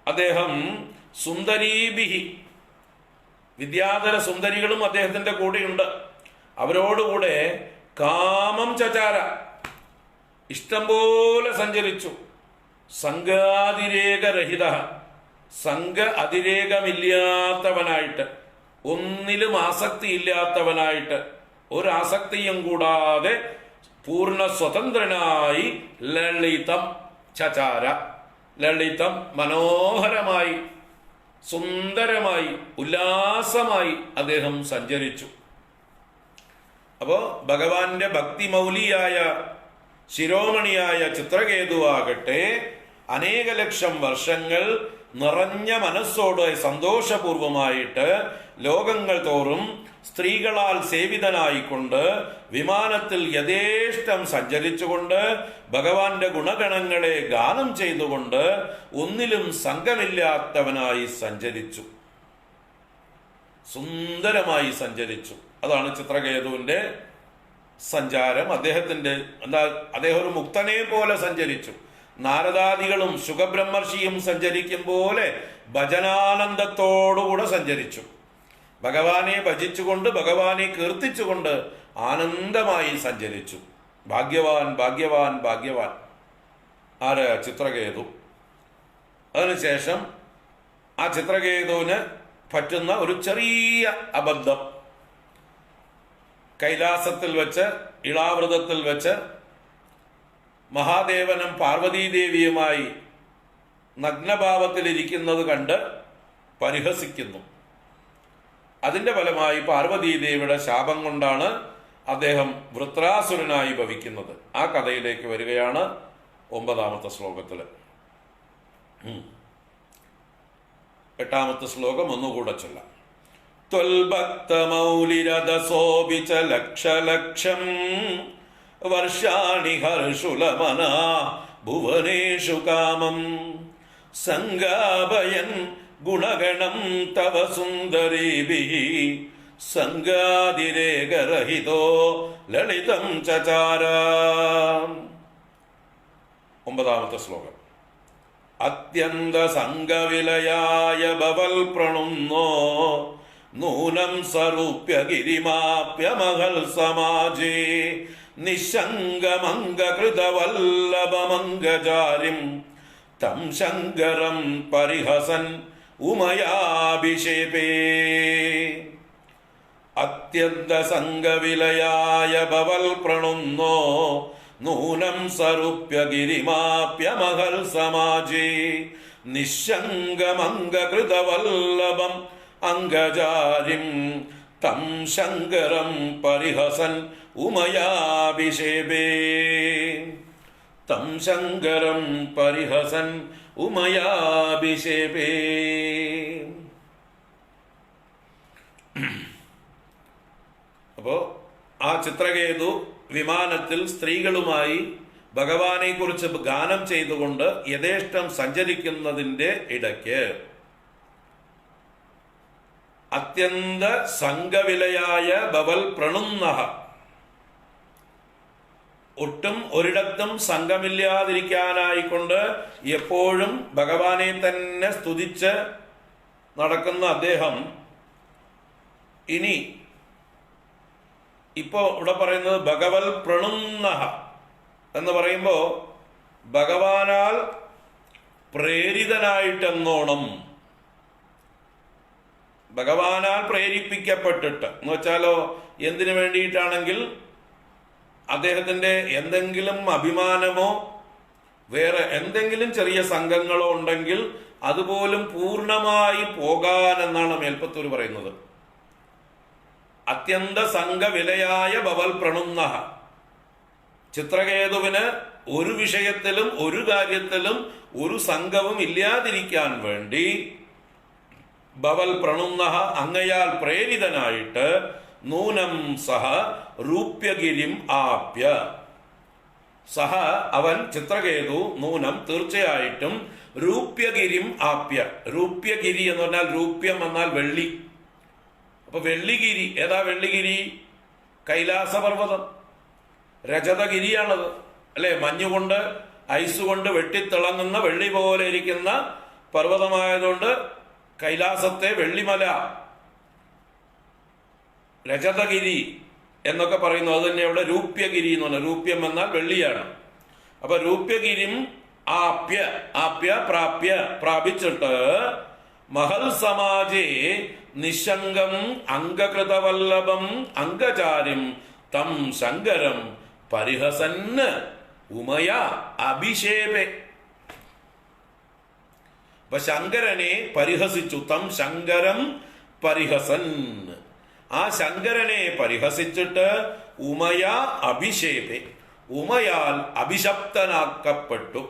അദ്ദേഹം സുന്ദരീഭിഹി, വിദ്യാധര സുന്ദരികളും അദ്ദേഹത്തിന്റെ കൂടെയുണ്ട്, അവരോടുകൂടെ കാമം ചചാര, ഇഷ്ടം പോലെ സഞ്ചരിച്ചു. സംഗാതിരേകരഹിത, സംഘ അതിരേകമില്ലാത്തവനായിട്ട്, ഒന്നിലും ആസക്തിയില്ലാത്തവനായിട്ട്, ഒരാസക്തിയും കൂടാതെ പൂർണ്ണ സ്വതന്ത്രനായി ലളിതം ചചാര, ലളിതം മനോഹരമായി, സുന്ദരമായി, ഉല്ലാസമായി അദ്ദേഹം സഞ്ചരിച്ചു. അപ്പോ ഭഗവാന്റെ ഭക്തിമൗലിയായ ശിരോമണിയായ ചിത്രകേതുവാകട്ടെ അനേക ലക്ഷം വർഷങ്ങൾ നിറഞ്ഞ മനസ്സോടെ സന്തോഷപൂർവമായിട്ട് ലോകങ്ങൾ തോറും സ്ത്രീകളാൽ സേവിതനായിക്കൊണ്ട് വിമാനത്തിൽ യഥേഷ്ടം സഞ്ചരിച്ചുകൊണ്ട് ഭഗവാന്റെ ഗുണഗണങ്ങളെ ഗാനം ചെയ്തുകൊണ്ട് ഒന്നിലും സംഘമില്ലാത്തവനായി സഞ്ചരിച്ചു, സുന്ദരമായി സഞ്ചരിച്ചു. അതാണ് ചിത്രകേതുവിന്റെ സഞ്ചാരം. അദ്ദേഹം ഒരു മുക്തനെ പോലെ സഞ്ചരിച്ചു. നാരദാദികളും ശുഖബ്രഹ്മർഷിയും സഞ്ചരിക്കും പോലെ ഭജനാനന്ദത്തോടുകൂടെ സഞ്ചരിച്ചു. ഭഗവാനെ ഭജിച്ചുകൊണ്ട്, ഭഗവാനെ കീർത്തിച്ചുകൊണ്ട് ആനന്ദമായി സഞ്ചരിച്ചു. ഭാഗ്യവാൻ ഭാഗ്യവാൻ ഭാഗ്യവാൻ. ആര്? ചിത്രകേതു. അതിനുശേഷം ആ ചിത്രകേതുവിന് പറ്റുന്ന ഒരു ചെറിയ അബദ്ധം, കൈലാസത്തിൽ വെച്ച്, ഇളാവൃതത്തിൽ വെച്ച് മഹാദേവനും പാർവതീദേവിയുമായി നഗ്നഭാവത്തിലിരിക്കുന്നത് കണ്ട് പരിഹസിക്കുന്നു. അതിന്റെ ഫലമായി പാർവതീദേവിയുടെ ശാപം കൊണ്ടാണ് അദ്ദേഹം വൃത്രാസുരനായി ഭവിക്കുന്നത്. ആ കഥയിലേക്ക് വരികയാണ് 9ാമത്തെ ശ്ലോകത്തില്. 8ാമത്തെ ശ്ലോകം ഒന്നുകൂടെ ചൊല്ലാം. ത്വൽഭക്തമൗലിരദസോപി ച ലക്ഷലക്ഷം വർഷാണി ഹർഷുലമനാ ഭുവനേഷു കാമം സംഗാപയൻ ഗുണഗണം തവ സുന്ദരീഭിഃ സംഗാതിരേകരഹിതോ ലളിതം ചചാര. 9ാമത്തെ ശ്ലോകം. അത്യന്ത സംഘവിലയായ ബവൽ പ്രണുന്നോ നൂനം സ്വരൂപ്യ ഗിരിമാപ്യമഹൽ സമാജേ നിശങ്കമംഗകൃതവല്ലഭമംഗജാരിം തം ശങ്കരം പരിഹസൻ ഉമയാഭിഷേപേ. അത്യന്ത സംഘവിലയായ ബവൽ പ്രണുന്നോ നൂനം സ്വരൂപ്യ ഗിരിമാപ്യമഹൽ സമാജേ നിശങ്കമംഗകൃതവല്ലഭം അംഗജാരിം തം ശങ്കരം പരിഹസൻ ഉമയാഭിഷേപേ. തം ശങ്കരം പരിഹസൻ ഉമയാഭിഷേപേ. അപ്പോ ആ ചിത്രകേതു വിമാനത്തിൽ സ്ത്രീകളുമായി ഭഗവാനെ കുറിച്ച് ഗാനം ചെയ്തുകൊണ്ട് യഥേഷ്ടം സഞ്ചരിക്കുന്നതിന്റെ ഇടയ്ക്ക് അത്യന്ത സംഘവിലയായ ബവൽ പ്രണുന്നഹ, ഒട്ടും ഒരിടത്തും സംഘമില്ലാതിരിക്കാനായിക്കൊണ്ട് എപ്പോഴും ഭഗവാനെ തന്നെ സ്തുതിച്ച് നടക്കുന്ന അദ്ദേഹം ഇനി ഇപ്പോ ഇവിടെ പറയുന്നത് ഭഗവൽ പ്രണുന്നഹ എന്ന് പറയുമ്പോ ഭഗവാനാൽ പ്രേരിതനായിട്ടെന്നോണം, ഭഗവാനാൽ പ്രേരിപ്പിക്കപ്പെട്ടിട്ട് എന്ന് വെച്ചാലോ എന്തിനു വേണ്ടിയിട്ടാണെങ്കിൽ അദ്ദേഹത്തിന്റെ എന്തെങ്കിലും അഭിമാനമോ വേറെ എന്തെങ്കിലും ചെറിയ സംഘങ്ങളോ ഉണ്ടെങ്കിൽ അതുപോലും പൂർണ്ണമായി പോകാനെന്നാണ് മേൽപ്പത്തൂർ പറയുന്നത്. അത്യന്ത സംഘവിലയായ ബവൽ പ്രണുന്നഹ, ചിത്രകേതുവിന് ഒരു വിഷയത്തിലും ഒരു കാര്യത്തിലും ഒരു സംഘവും ഇല്ലാതിരിക്കാൻ വേണ്ടി ബവൽ പ്രണുന്നഹ അങ്ങയാൽ പ്രേരിതനായിട്ട് നൂനം സഹ രൂപ്യഗിരിം ആപ്യ, സഹ അവൻ ചിത്രകേതു നൂനം തീർച്ചയായിട്ടും രൂപ്യഗിരിം ആപ്യ. രൂപ്യഗിരി എന്ന് പറഞ്ഞാൽ രൂപ്യം എന്നാൽ വെള്ളി. അപ്പൊ വെള്ളിഗിരി ഏതാ? വെള്ളിഗിരി കൈലാസപർവ്വതം, രജതഗിരിയാണത് അല്ലെ? മഞ്ഞുകൊണ്ട് ഐസ് കൊണ്ട് വെട്ടിത്തിളങ്ങുന്ന വെള്ളി പോലെ ഇരിക്കുന്ന പർവ്വതമായതുകൊണ്ട് കൈലാസത്തെ വെള്ളിമല, രജതഗിരി എന്നൊക്കെ പറയുന്നു. അത് തന്നെ ഇവിടെ രൂപ്യഗിരി എന്ന് പറഞ്ഞാൽ രൂപ്യം എന്നാൽ വെള്ളിയാണ്. അപ്പൊ രൂപ്യഗിരിം ആപ്യ, ആപ്യ പ്രാപ്യ പ്രാപിച്ചിട്ട് മഹൽ സമാജേ നിശങ്കം അംഗകൃതവല്ലഭം അംഗചാരിം തം ശങ്കരം പരിഹസന് ഉമയ അഭിഷേപേ. അപ്പൊ ശങ്കരനെ പരിഹസിച്ചു. തം ശങ്കരം പരിഹസൻ, ആ ശങ്കരനെ പരിഹസിച്ചിട്ട് ഉമയ അഭിഷേപേ, ഉമയാൽ അഭിശപ്തനാക്കപ്പെട്ടു,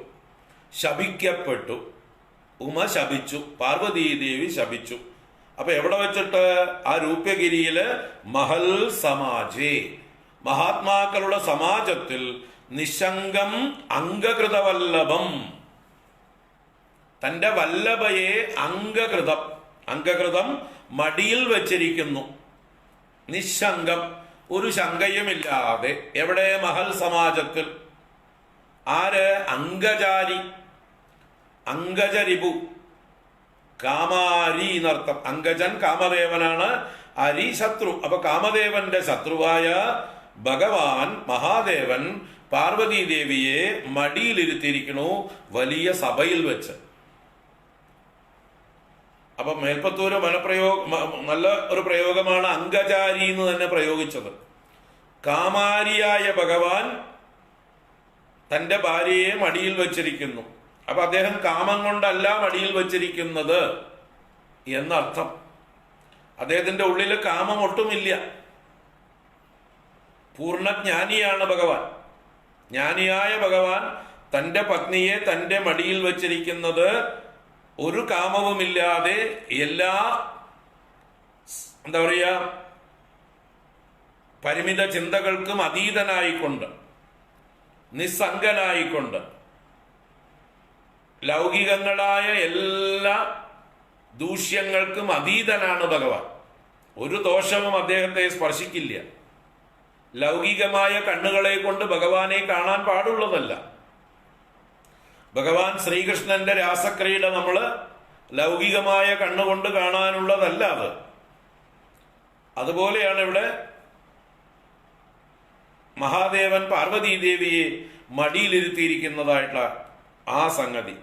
ശപിക്കപ്പെട്ടു. ഉമ ശപിച്ചു, പാർവതീദേവി ശപിച്ചു. അപ്പൊ എവിടെ വെച്ചിട്ട്? ആ രൂപ്യഗിരിയില് മഹൽ സമാജേ, മഹാത്മാക്കളുടെ സമാജത്തിൽ നിശങ്കം അംഗകൃതവല്ലഭം, തന്റെ വല്ലഭയെ അംഗകൃതം, അംഗകൃതം മടിയിൽ വച്ചിരിക്കുന്നു, നിശങ്കം ഒരു ശങ്കയുമില്ലാതെ. എവിടെ? മഹൽ സമാജത്തിൽ. ആര്? അംഗചാരി, അംഗജരിപു, കാമാരി എന്നർത്ഥം. അംഗജൻ കാമദേവനാണ്, അരി ശത്രു. അപ്പൊ കാമദേവന്റെ ശത്രുവായ ഭഗവാൻ മഹാദേവൻ പാർവതീദേവിയെ മടിയിലിരുത്തിയിരിക്കണു വലിയ സഭയിൽ വെച്ച്. അപ്പൊ മേൽപ്പത്തൂര് നല്ല ഒരു പ്രയോഗമാണ് അംഗചാരി എന്ന് തന്നെ പ്രയോഗിച്ചത്. കാമാരിയായ ഭഗവാൻ തന്റെ ഭാര്യയെ മടിയിൽ വച്ചിരിക്കുന്നു. അപ്പൊ അദ്ദേഹം കാമം കൊണ്ടല്ല മടിയിൽ വച്ചിരിക്കുന്നത് എന്നർത്ഥം. അദ്ദേഹത്തിന്റെ ഉള്ളിൽ കാമം ഒട്ടുമില്ല. പൂർണ്ണജ്ഞാനിയാണ് ഭഗവാൻ. ജ്ഞാനിയായ ഭഗവാൻ തന്റെ പത്നിയെ തന്റെ മടിയിൽ വച്ചിരിക്കുന്നത് ഒരു കാമവുമില്ലാതെ എല്ലാ എന്താ പറയുക പരിമിത ചിന്തകൾക്കും അതീതനായിക്കൊണ്ട്, നിസ്സംഗനായിക്കൊണ്ട്, ലൗകികങ്ങളായ എല്ലാ ദൂഷ്യങ്ങൾക്കും അതീതനാണ് ഭഗവാൻ. ഒരു ദോഷവും അദ്ദേഹത്തെ സ്പർശിക്കില്ല. ലൗകികമായ കണ്ണുകളെ കൊണ്ട് ഭഗവാനെ കാണാൻ പാടുള്ളതല്ല. ഭഗവാൻ ശ്രീകൃഷ്ണന്റെ രാസക്രീഡ നമ്മൾ ലൗകികമായ കണ്ണുകൊണ്ട് കാണാനുള്ളതല്ല അത്. അതുപോലെയാണ് ഇവിടെ മഹാദേവൻ പാർവതീദേവിയെ മടിയിലിരുത്തിയിരിക്കുന്നതായിട്ടുള്ള ആ സംഗതി.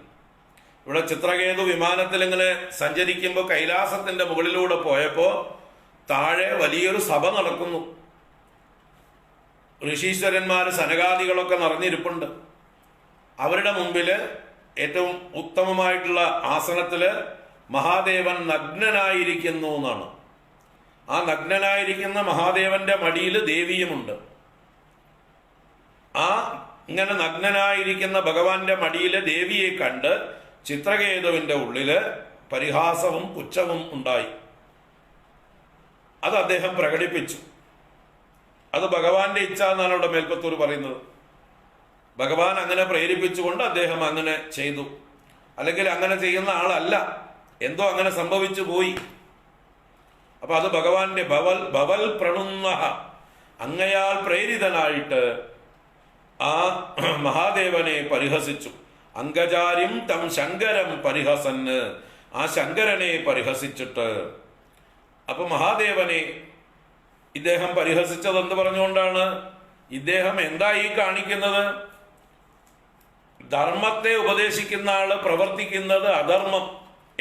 ഇവിടെ ചിത്രകേതു വിമാനത്തിൽ ഇങ്ങനെ സഞ്ചരിക്കുമ്പോൾ കൈലാസത്തിന്റെ മുകളിലൂടെ പോയപ്പോ താഴെ വലിയൊരു സഭ നടക്കുന്നു. ഋഷീശ്വരന്മാര് സനകാദികളൊക്കെ നിറഞ്ഞിരിപ്പുണ്ട്. അവരുടെ മുമ്പില് ഏറ്റവും ഉത്തമമായിട്ടുള്ള ആസനത്തില് മഹാദേവൻ നഗ്നനായിരിക്കുന്നു എന്നാണ്. ആ നഗ്നനായിരിക്കുന്ന മഹാദേവന്റെ മടിയിൽ ദേവിയുമുണ്ട്. ആ ഇങ്ങനെ നഗ്നനായിരിക്കുന്ന ഭഗവാന്റെ മടിയിലെ ദേവിയെ കണ്ട് ചിത്രകേതുവിന്റെ ഉള്ളില് പരിഹാസവും പുച്ഛവും ഉണ്ടായി. അത് അദ്ദേഹം പ്രകടിപ്പിച്ചു. അത് ഭഗവാന്റെ ഇച്ഛ എന്നാണ് ഇവിടെ മേൽപ്പത്തൂർ പറയുന്നത്. ഭഗവാൻ അങ്ങനെ പ്രേരിപ്പിച്ചുകൊണ്ട് അദ്ദേഹം അങ്ങനെ ചെയ്തു. അല്ലെങ്കിൽ അങ്ങനെ ചെയ്യുന്ന ആളല്ല, എന്തോ അങ്ങനെ സംഭവിച്ചു പോയി. അപ്പൊ അത് ഭഗവാന്റെ ഭവൽ പ്രണുന്ന അങ്ങയാൽ പ്രേരിതനായിട്ട് ആ മഹാദേവനെ പരിഹസിച്ചു. അംഗജാര്യം തം ശങ്കരം പരിഹസന്ന്, ആ ശങ്കരനെ പരിഹസിച്ചിട്ട്. അപ്പൊ മഹാദേവനെ ഇദ്ദേഹം പരിഹസിച്ചത് എന്ത് പറഞ്ഞുകൊണ്ടാണ്? ഇദ്ദേഹം എന്താ ഈ കാണിക്കുന്നത്? ധർമ്മത്തെ ഉപദേശിക്കുന്ന ആള് പ്രവർത്തിക്കുന്നത് അധർമ്മം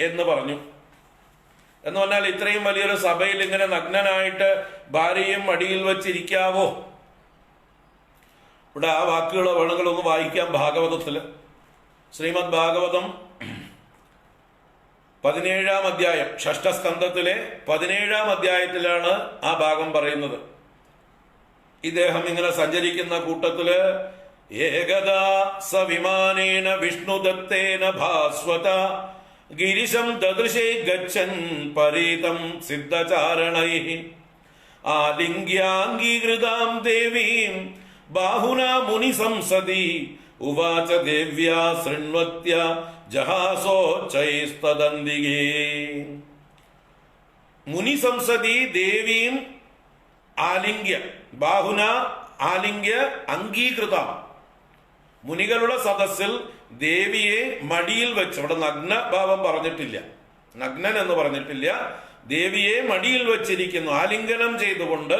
എന്ന് പറഞ്ഞു. എന്ന് പറഞ്ഞാൽ ഇത്രയും വലിയൊരു സഭയിൽ ഇങ്ങനെ നഗ്നനായിട്ട് ഭാര്യയും മടിയിൽ വെച്ചിരിക്കാവോ? ഇവിടെ ആ വാക്കുകളോ വേണങ്ങളൊന്ന് വായിക്കാം. ഭാഗവതത്തില് ശ്രീമദ് ഭാഗവതം 17-ാം അധ്യായം, ഷഷ്ഠസ്കന്ധത്തിലെ 17-ാം അധ്യായത്തിലാണ് ആ ഭാഗം പറയുന്നത്. ഇദ്ദേഹം ഇങ്ങനെ സഞ്ചരിക്കുന്ന കൂട്ടത്തില് ഏകദാ സവിമാനേന വിഷ്ണുദത്തേന ഭാസ്വത ഗിരിശം ദദൃശേ ഗച്ഛൻ പരീതം സിദ്ധചാരണൈഃ ആലിംഗ്യാംഗീകൃതാം ദേവീം ബാഹുനാ മുനി സംസതി ഉവാച ദേവ്യാ ശൃണ്വത്യ ജഹാസോച്ചൈസ്തദന്തികേ. മുനി സംസതി ദേവീം ആലിംഗ്യ ബാഹുന ആലിംഗ്യ അംഗീകൃത. മുനികളുടെ സദസ്സിൽ ദേവിയെ മടിയിൽ വെച്ച്, അവിടെ നഗ്നഭാവം പറഞ്ഞിട്ടില്ല, നഗ്നൻ എന്ന് പറഞ്ഞിട്ടില്ല, ദേവിയെ മടിയിൽ വെച്ചിരിക്കുന്നു. ആലിംഗനം ചെയ്തുകൊണ്ട്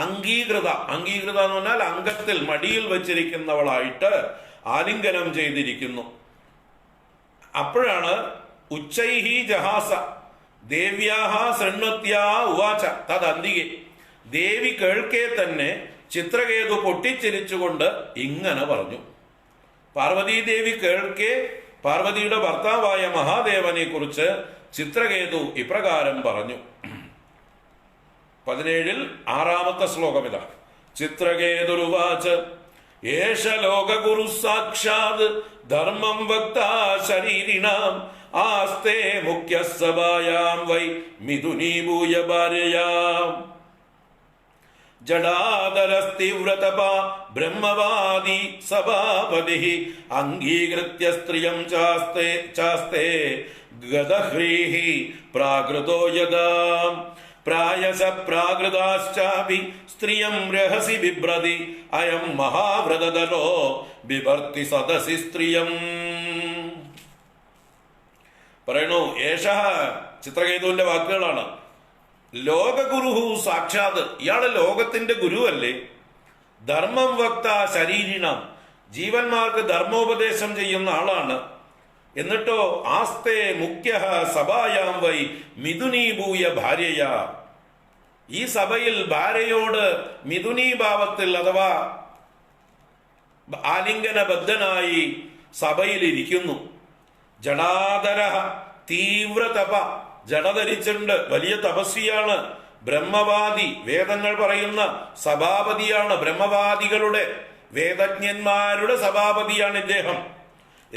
അംഗീകൃത എന്ന് പറഞ്ഞാൽ അംഗത്തിൽ മടിയിൽ വെച്ചിരിക്കുന്നവളായിട്ട് ആലിംഗനം ചെയ്തിരിക്കുന്നു. അപ്പോഴാണ് ഉച്ചൈഹി ജഹാസ ദേവ്യാഹ ശൃണ്വത്യാ ഉവാച തദന്തികെ. ദേവി കേൾക്കെ തന്നെ ചിത്രകേതു പൊട്ടിച്ചിരിച്ചുകൊണ്ട് ഇങ്ങനെ പറഞ്ഞു. പാർവതീദേവി കേൾക്കെ പാർവതിയുടെ ഭർത്താവായ മഹാദേവനെ കുറിച്ച് ചിത്രകേതു ഇപ്രകാരം പറഞ്ഞു. 17-ൽ 6-ാമത്തെ ശ്ലോകം ഇതാ. ചിത്രകേതുരുവാച ഏഷ ലോകഗുരു സാക്ഷാത് ധർമ്മം വക്താ ശരീരിണാം ആസ്തേ മുഖ്യസഭായാം വൈ മിഥുനീഭൂയ ഭാര്യയാം ജഡാധരസ്തീവ്രതപ ബ്രഹ്മവാദി സഭാപതി അംഗീകൃത്യ സ്ത്രിയം ചാസ്തേ ഗദഹ്രീഹി പ്രാകൃതോ യദാ പ്രായസ പ്രാകൃതാശ്ചാപി സ്ത്രിയം രഹസി ബിഭ്രതി അയം മഹാവ്രതദലോ ബിഭർത്തി സദസി സ്ത്രിയം. പറയണു, ഏഷ ചിത്രകേതുവിന്റെ വാക്കുകളാണ്. ലോകഗുരുഹു സാക്ഷാത്, ഇയാള് ലോകത്തിന്റെ ഗുരുവല്ലേ. ധർമ്മം വക്ത ശരീരിണം, ജീവന്മാർക്ക് ധർമ്മോപദേശം ചെയ്യുന്ന ആളാണ്. എന്നിട്ടോ ആസ്തേ മുഖ്യ സഭായാം വൈ മിഥുനീഭൂയ ഭാര്യയ, ഈ സഭയിൽ ഭാര്യയോട് മിഥുനീഭാവത്തിൽ അഥവാ ആലിംഗനബദ്ധനായി സഭയിലിരിക്കുന്നു. ജഡാധര തീവ്രതപ, ജഡ ധരിച്ചിട്ടുണ്ട്, വലിയ തപസ്വിയാണ്. ബ്രഹ്മവാദി, വേദങ്ങൾ പറയുന്ന സഭാപതിയാണ്. ബ്രഹ്മവാദികളുടെ വേദജ്ഞന്മാരുടെ സഭാപതിയാണ് ഇദ്ദേഹം.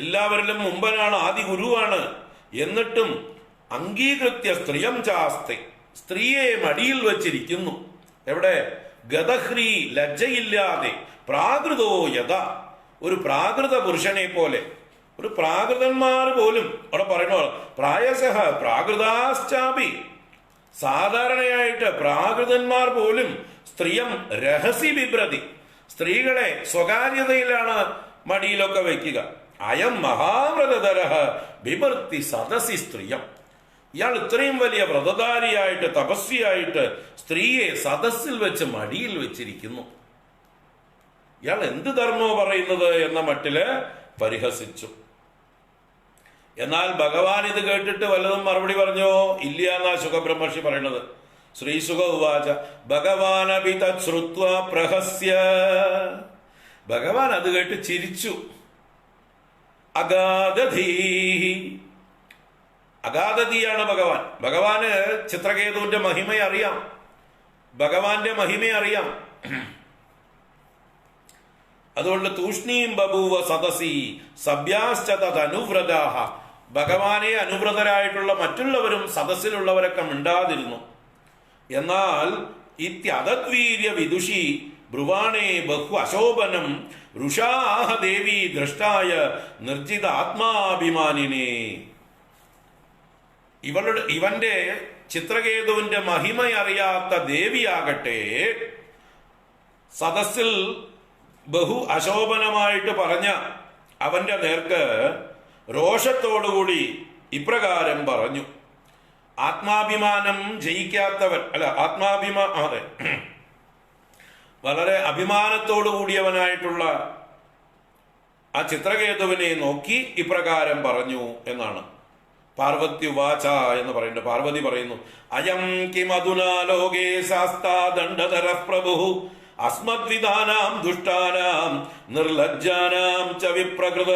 എല്ലാവരിലും മുമ്പനാണ്, ആദി ഗുരുവാണ്. എന്നിട്ടും അംഗീകൃത്യ സ്ത്രീയം ചാസ്തി, സ്ത്രീയെ മടിയിൽ വച്ചിരിക്കുന്നു. എവിടെ? ഗദഹ്രീ, ലജ്ജയില്ലാതെ. പ്രാകൃതോ യഥ, ഒരു പ്രാകൃത പുരുഷനെ പോലെ. ഒരു പ്രാകൃതന്മാർ പോലും അവിടെ പറയണോ, പ്രായസഹ പ്രാകൃതാശ്ചാപി, സാധാരണയായിട്ട് പ്രാകൃതന്മാർ പോലും സ്ത്രീയം രഹസ്യ ബിഭ്രതി, സ്ത്രീകളെ സ്വകാര്യതയിലാണ് മടിയിലൊക്കെ വയ്ക്കുക. അയം മഹാവ്രതധര ബിഭർത്തി സദസി സ്ത്രീയം. ഇയാൾ ഇത്രയും വലിയ വ്രതധാരിയായിട്ട് തപസ്വിയായിട്ട് സ്ത്രീയെ സദസ്സിൽ വെച്ച് മടിയിൽ വെച്ചിരിക്കുന്നു. ഇയാൾ എന്ത് ധർമ്മോ പറയുന്നത് എന്ന മട്ടില് പരിഹസിച്ചു. എന്നാൽ ഭഗവാൻ ഇത് കേട്ടിട്ട് വല്ലതും മറുപടി പറഞ്ഞോ? ഇല്ല എന്നാ ശുഖബ്രഹ്മർഷി പറയണത്. ശ്രീശുഖ ഉവാച ഭഗവാനപി തശ്രുത്വ പ്രഹസ്യ. ഭഗവാൻ അത് കേട്ട് ചിരിച്ചു. അഗാധധീഹി, അഗാധധിയാണ് ഭഗവാൻ. ഭഗവാന് ചിത്രകേതുവിന്റെ മഹിമയെ അറിയാം, ഭഗവാന്റെ മഹിമയെ അറിയാം. അതുകൊണ്ട് തൂഷ്ണീം ബഭൂവ സദസി സഭ്യാശ്ചതനുവ്രതാഹ. ഭഗവാനെ അനുവ്രതരായിട്ടുള്ള മറ്റുള്ളവരും സദസ്സിലുള്ളവരൊക്കെ മിണ്ടാതിരുന്നു. എന്നാൽ ഇത്യതദ്വീര്യ വിദുഷി ബ്രുവാണേ ബഹു അശോഭനം ഋഷാഹ ദേവി ദൃഷ്ടായ നിർജിത ആത്മാഭിമാനിനെ. ഇവന്റെ ചിത്രകേതുവിന്റെ മഹിമയറിയാത്ത ദേവിയാകട്ടെ സദസ്സിൽ ബഹു അശോഭനമായിട്ട് പറഞ്ഞ അവന്റെ നേർക്ക് രോഷത്തോടുകൂടി ഇപ്രകാരം പറഞ്ഞു. ആത്മാഭിമാനം ജയിക്കാത്തവൻ അതെ വളരെ അഭിമാനത്തോടു കൂടിയവനായിട്ടുള്ള ആ ചിത്രകേതുവിനെ നോക്കി ഇപ്രകാരം പറഞ്ഞു എന്നാണ്. പാർവത്യുവാച എന്ന് പറയുന്നുണ്ട്. പാർവതി പറയുന്നു, അയം കിമധുനാ ലോകേ ശാസ്താ ദണ്ഡധര പ്രഭു അസ്മദ്വിധാനാം ദുഷ്ടാനാം നിർലജ്ജാനാം ച വിപ്രകൃത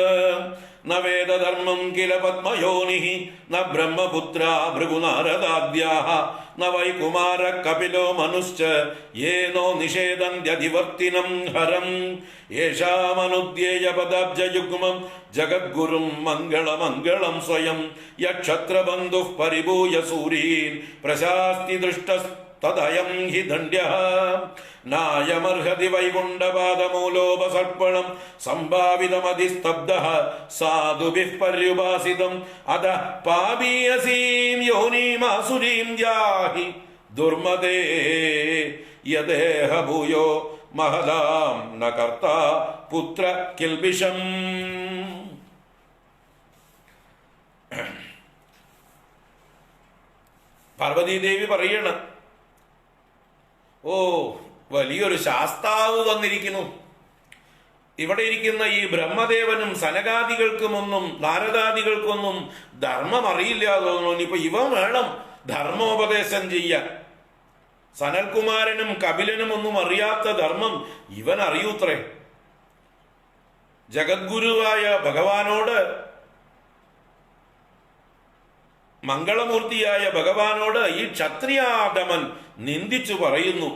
ന വേദധർമ്മം കില പത്മയോനി ന ബ്രഹ്മപുത്ര ഭൃഗുനാരദാദ്യാഃ ന വൈ കുമാര കപിലോ മനുശ്ച യേനോ നിഷേദന്ത്യധിവർത്തിനം ഹരം യേഷാമനുദ്യേയ പദാബ്ജയുഗ്മം ജഗദ്ഗുരും മംഗളമംഗളം സ്വയം യക്ഷത്രബന്ധുഃ പരിഭൂയ സൂരീൻ പ്രശാസ്തി ദൃഷ്ടസ്തദയം ഹി ദണ്ഡ്യഃ നായമർഹതി വൈകുണ്ഠപാദമൂലോപസർപ്പണം സംഭാവിതമതിസ്തബ്ധഃ സാധുഭിഃ പര്യുപാസിതം അധഃ പാപീയസീം യോനീമാസുരീം യാഹി ദുർമദേ യദേഹ ഭൂയോ മഹദാം ന കർത്താ പുത്ര കിൽബിഷം. പാർവതീദേവി പറയണ, ഓ വലിയൊരു ശാസ്താവ് വന്നിരിക്കുന്നു. ഇവിടെ ഇരിക്കുന്ന ഈ ബ്രഹ്മദേവനും സനകാദികൾക്കുമൊന്നും നാരദാദികൾക്കൊന്നും ധർമ്മം അറിയില്ല തോന്നുന്നു. ഇനിയിപ്പോ ഇവ വേണം ധർമ്മോപദേശം ചെയ്യാൻ. സനൽകുമാരനും കപിലനും ഒന്നും അറിയാത്ത ധർമ്മം ഇവൻ അറിയൂത്രേ. ജഗദ്ഗുരുവായ ഭഗവാനോട്, മംഗളമൂർത്തിയായ ഭഗവാനോട് ഈ ക്ഷത്രിയാധമൻ നിന്ദിച്ചു പറയുന്നു.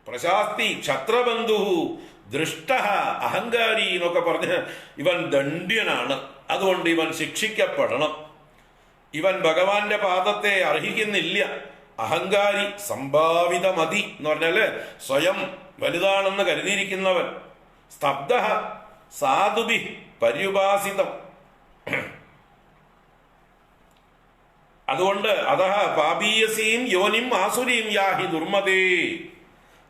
പ്രശാസ്തി ക്ഷത്രബന്ധു ദൃഷ്ട അഹങ്കാരി എന്നൊക്കെ പറഞ്ഞ് ഇവൻ ദണ്ഡ്യനാണ്, അതുകൊണ്ട് ഇവൻ ശിക്ഷിക്കപ്പെടണം. ഇവൻ ഭഗവാന്റെ പാദത്തെ അർഹിക്കുന്നില്ല. അഹങ്കാരി സംഭാവിത മതി എന്ന് പറഞ്ഞാല് സ്വയം വലുതാണെന്ന് കരുതിയിരിക്കുന്നവൻ. സ്തബ്ധ സാധുഭി പര്യുപാസിതം. അതുകൊണ്ട് അതഹ പാപീയസീം യോനിം ആസുരീം യാഹി ദുർമദേ.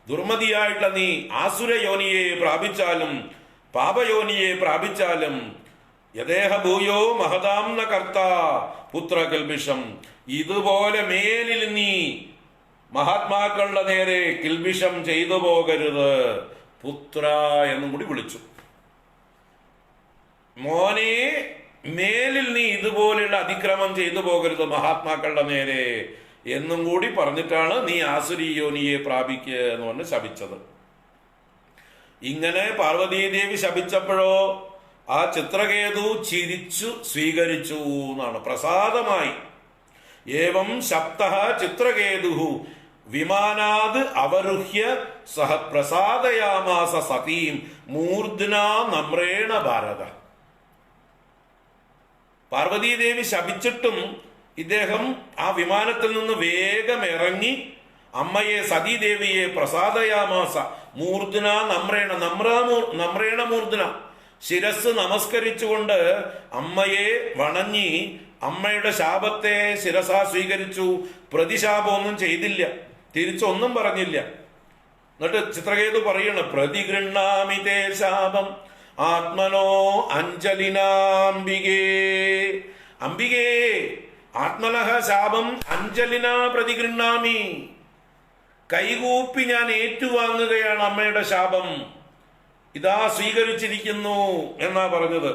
ദുർമതിയായിട്ടുള്ള നീ ആസുര യോനിയെ പ്രാപിച്ചാലും പാപയോനിയെ പ്രാപിച്ചാലും യദേഹ ഭൂയോ മഹതാം ന കർത്താ പുത്ര കിൽബിഷം. ഇതുപോലെ മേലിൽ നീ മഹാത്മാക്കളുടെ നേരെ കിൽബിഷം ചെയ്തു പോകരുത്. പുത്ര എന്നും കൂടി വിളിച്ചു. മോനെ, മേലിൽ നീ ഇതുപോലെയുള്ള അതിക്രമം ചെയ്തു പോകരുത് മഹാത്മാക്കളുടെ നേരെ എന്നും കൂടി പറഞ്ഞിട്ടാണ് നീ ആസുരി യോനിയെ പ്രാപിക്കുക എന്ന് പറഞ്ഞ് ശപിച്ചത്. ഇങ്ങനെ പാർവതീദേവി ശപിച്ചപ്പോഴോ ആ ചിത്രകേതു ചിരിച്ചു സ്വീകരിച്ചു എന്നാണ്, പ്രസാദമായി. ഏവം ശപ്തഃ ചിത്രകേതു വിമാനാത് അവരുഹ്യ സഹ പ്രസാദയാമാസ സതീം മൂർധ്നാ നമ്രേണ ഭാരത. പാർവതീദേവി ശപിച്ചിട്ടും ഇദ്ദേഹം ആ വിമാനത്തിൽ നിന്ന് വേഗം ഇറങ്ങി അമ്മയെ സതീദേവിയെ പ്രസാദയാമാസ മൂർധ്ന നമ്രേണ നമ്രേണ മൂർധ്ന ശിരസ് നമസ്കരിച്ചുകൊണ്ട് അമ്മയെ വണങ്ങി അമ്മയുടെ ശാപത്തെ ശിരസാ സ്വീകരിച്ചു. പ്രതിശാപമൊന്നും ചെയ്തില്ല, തിരിച്ചൊന്നും പറഞ്ഞില്ല. എന്നിട്ട് ചിത്രകേതു പറയണ പ്രതിഗൃഹാമി തേ ശാപം ആത്മനോ അഞ്ജലിനാംബികേ. അംബികേ ആത്മനഃ ശാപം അഞ്ജലിന പ്രതിഗൃഹാമി. കൈകൂപ്പി ഞാൻ ഏറ്റുവാങ്ങുകയാണ് അമ്മയുടെ ശാപം. ഇതാ സ്വീകരിച്ചിരിക്കുന്നു എന്നാ പറഞ്ഞത്.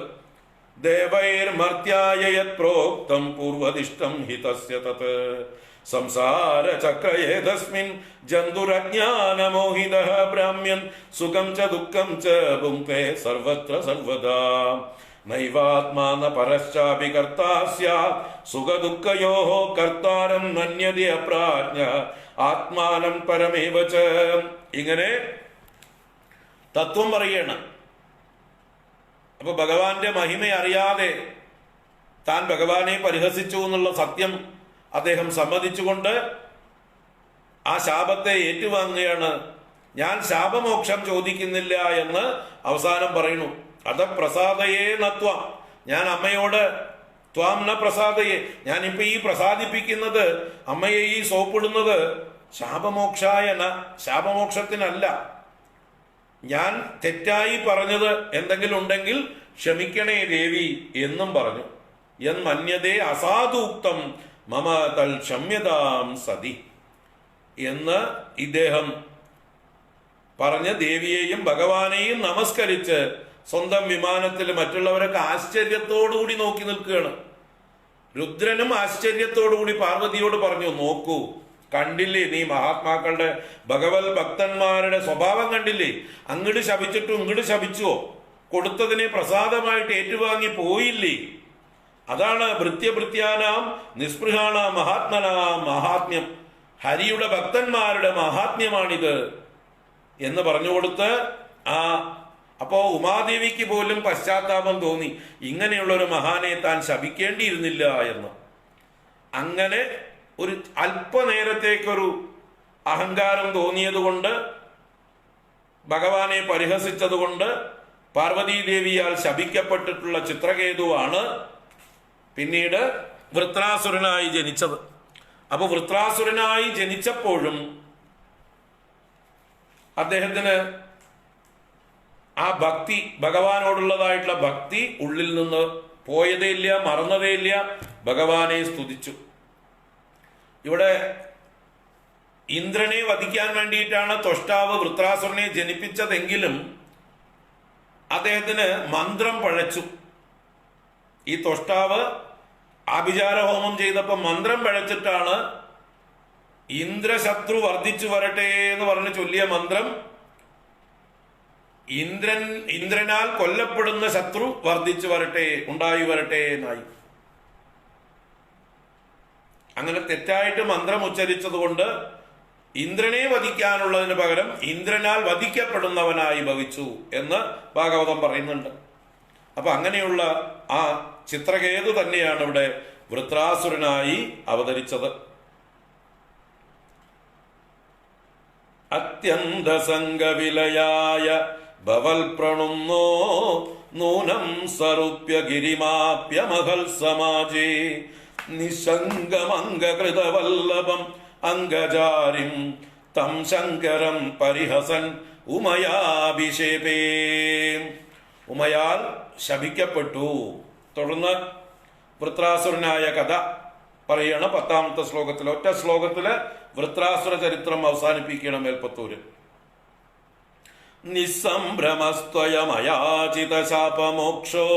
ദേവൈർമർത്യായ യത് പ്രോക്തം പൂർവദിഷ്ടം ഹിതസ്യ തത് സംസാര ചക്രയേതസ്മിൻ ജന്തുരജ്ഞാനമോഹിതഃ ബ്രാഹ്മ്യൻ സുഖം ച ദുഃഖം ച ഭുങ്ക്തേ സർവത്ര സർവദാ നൈവാത്മാന പരശ്ചാപി കർത്താ സ്യാത് സുഖദുഃഖയോഃ കർത്താരം മന്യതേ അപ്രാജ്ഞ ആത്മാനം പരമേവ ച. ഇങ്ങനെ തത്വം പറയണം. അപ്പൊ ഭഗവാന്റെ മഹിമ അറിയാതെ താൻ ഭഗവാനെ പരിഹസിച്ചു എന്നുള്ള സത്യം അദ്ദേഹം സമ്മതിച്ചുകൊണ്ട് ആ ശാപത്തെ ഏറ്റുവാങ്ങുകയാണ്. ഞാൻ ശാപമോക്ഷം ചോദിക്കുന്നില്ല എന്ന് അവസാനം പറയുന്നു. അത പ്രസാദയേ നത്വം. ഞാൻ അമ്മയോട് ത്വാം ന പ്രസാദയെ, ഞാനിപ്പോ ഈ പ്രസാദിപ്പിക്കുന്നത് അമ്മയെ ഈ സോപ്പിടുന്നത് ശാപമോക്ഷായന, ശാപമോക്ഷത്തിനല്ല. ഞാൻ തെറ്റായി പറഞ്ഞത് എന്തെങ്കിലും ഉണ്ടെങ്കിൽ ക്ഷമിക്കണേ ദേവി എന്നും പറഞ്ഞു. എൻ മന്യതേ അസാധൂക്തം മമ തൽ ക്ഷമ്യതാം സതി എന്ന് ഇദ്ദേഹം പറഞ്ഞ് ദേവിയെയും ഭഗവാനെയും നമസ്കരിച്ച് സ്വന്തം വിമാനത്തിൽ മറ്റുള്ളവരൊക്കെ ആശ്ചര്യത്തോടുകൂടി നോക്കി നിൽക്കുകയാണ്. രുദ്രനും ആശ്ചര്യത്തോടുകൂടി പാർവതിയോട് പറഞ്ഞു, നോക്കൂ, കണ്ടില്ലേ നീ മഹാത്മാക്കളുടെ ഭഗവത് ഭക്തന്മാരുടെ സ്വഭാവം കണ്ടില്ലേ? അങ്ങോട്ട് ശപിച്ചിട്ടും ഇങ്ങോട്ട് ശപിച്ചുവോ? കൊടുത്തതിനെ പ്രസാദമായിട്ട് ഏറ്റുവാങ്ങി പോയില്ലേ? അതാണ് ഭൃത്യഭൃത്യാനാം നിസ്പൃഹാണ മഹാത്മനാം മഹാത്മ്യം. ഹരിയുടെ ഭക്തന്മാരുടെ മഹാത്മ്യമാണിത് എന്ന് പറഞ്ഞുകൊടുത്ത് അപ്പോ ഉമാദേവിക്ക് പോലും പശ്ചാത്താപം തോന്നി, ഇങ്ങനെയുള്ള ഒരു മഹാനെ താൻ ശപിക്കേണ്ടിയിരുന്നില്ല എന്ന്. അങ്ങനെ ഒരു അല്പനേരത്തേക്കൊരു അഹങ്കാരം തോന്നിയതുകൊണ്ട്, ഭഗവാനെ പരിഹസിച്ചതുകൊണ്ട് പാർവതീദേവിയാൽ ശപിക്കപ്പെട്ടിട്ടുള്ള ചിത്രകേതുവാണ് പിന്നീട് വൃത്രാസുരനായി ജനിച്ചത്. അപ്പൊ വൃത്രാസുരനായി ജനിച്ചപ്പോഴും അദ്ദേഹത്തിന് ആ ഭക്തി, ഭഗവാനോടുള്ളതായിട്ടുള്ള ഭക്തി ഉള്ളിൽ നിന്ന് പോയതേ ഇല്ല, മറന്നതേ ഇല്ല. ഭഗവാനെ സ്തുതിച്ചു. ഇവിടെ ഇന്ദ്രനെ വധിക്കാൻ വേണ്ടിയിട്ടാണ് ത്വഷ്ടാവ് വൃത്രാസുരനെ ജനിപ്പിച്ചതെങ്കിലും അദ്ദേഹത്തിന് മന്ത്രം പഴച്ചു. ഈ ത്വഷ്ടാവ് ആഭിചാര ഹോമം ചെയ്തപ്പോ മന്ത്രം പഴച്ചിട്ടാണ് ഇന്ദ്രശത്രു വർദ്ധിച്ചു വരട്ടെ എന്ന് പറഞ്ഞ് ചൊല്ലിയ മന്ത്രം ഇന്ദ്രനാൽ കൊല്ലപ്പെടുന്ന ശത്രു വർദ്ധിച്ചു വരട്ടെ, ഉണ്ടായി വരട്ടെ എന്നായി. അങ്ങനെ തെറ്റായിട്ട് മന്ത്രം ഉച്ചരിച്ചത് കൊണ്ട് ഇന്ദ്രനെ വധിക്കാനുള്ളതിന് പകരം ഇന്ദ്രനാൽ വധിക്കപ്പെടുന്നവനായി ഭവിച്ചു എന്ന് ഭാഗവതം പറയുന്നുണ്ട്. അപ്പൊ അങ്ങനെയുള്ള ആ ചിത്രകേതു തന്നെയാണ് ഇവിടെ വൃത്രാസുരനായി അവതരിച്ചത്. അത്യന്ത സംഗവിലയായ ഭവൽ പ്രണുന്നോ നൂനം സറുപ്യ ഗിരിമാപ്യ മഹൽ സമാജേ നിശങ്കമംഗകൃതവല്ലഭം അംഗജാരിം തം ശങ്കരം പരിഹസൻ ഉമയാഭിഷേപേ. ഉമയാൽ ശപിക്കപ്പെട്ടു. തുടർന്ന് വൃത്രാസുരനായ കഥ പറയണ 10ാമത്തെ ശ്ലോകത്തിൽ. ഒറ്റ ശ്ലോകത്തില് വൃത്രാസുര ചരിത്രം അവസാനിപ്പിക്കണം മേൽപ്പത്തൂര്. നിസ്സംഭ്രമസ്ത്വയമയാചിത ശാപമോക്ഷോ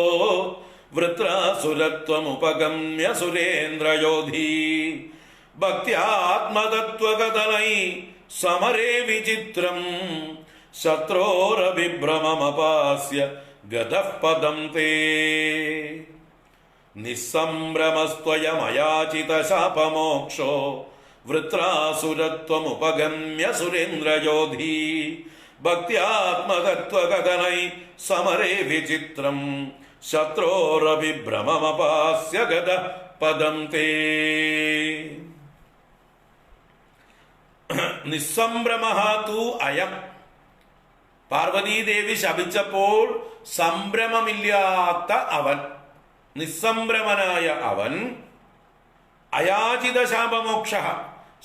വൃത്രാസുരത്വമുപഗമ്യ സുരേന്ദ്രയോധി ഭക്ത്യാത്മതത്വകഥനൈ സമരേ വിചിത്രം ശത്രോരഭിഭ്രമമപാസ്യ ഗതഃ പദം തേ. നിസ്സംഭ്രമസ്ത്വയമയാചിത ശാപമോക്ഷോ വൃത്രാസുരത്വമുപഗമ്യ സുരേന്ദ്രയോധി ഭക്ത്യാത്മതത്വകഥനൈ സമരേ വിചിത്രം ശത്രോരഭിഭ്രമമപാസ്യ ഗതഃ പദം തേ. നിസ്സംഭ്രമഃ തു അയം. പാർവതീദേവി ശപിച്ചപ്പോൾ സംഭ്രമമില്ലാത്ത അവൻ, നിസ്സംഭ്രമനായ അവൻ, അയാചിത ശാപമോക്ഷ,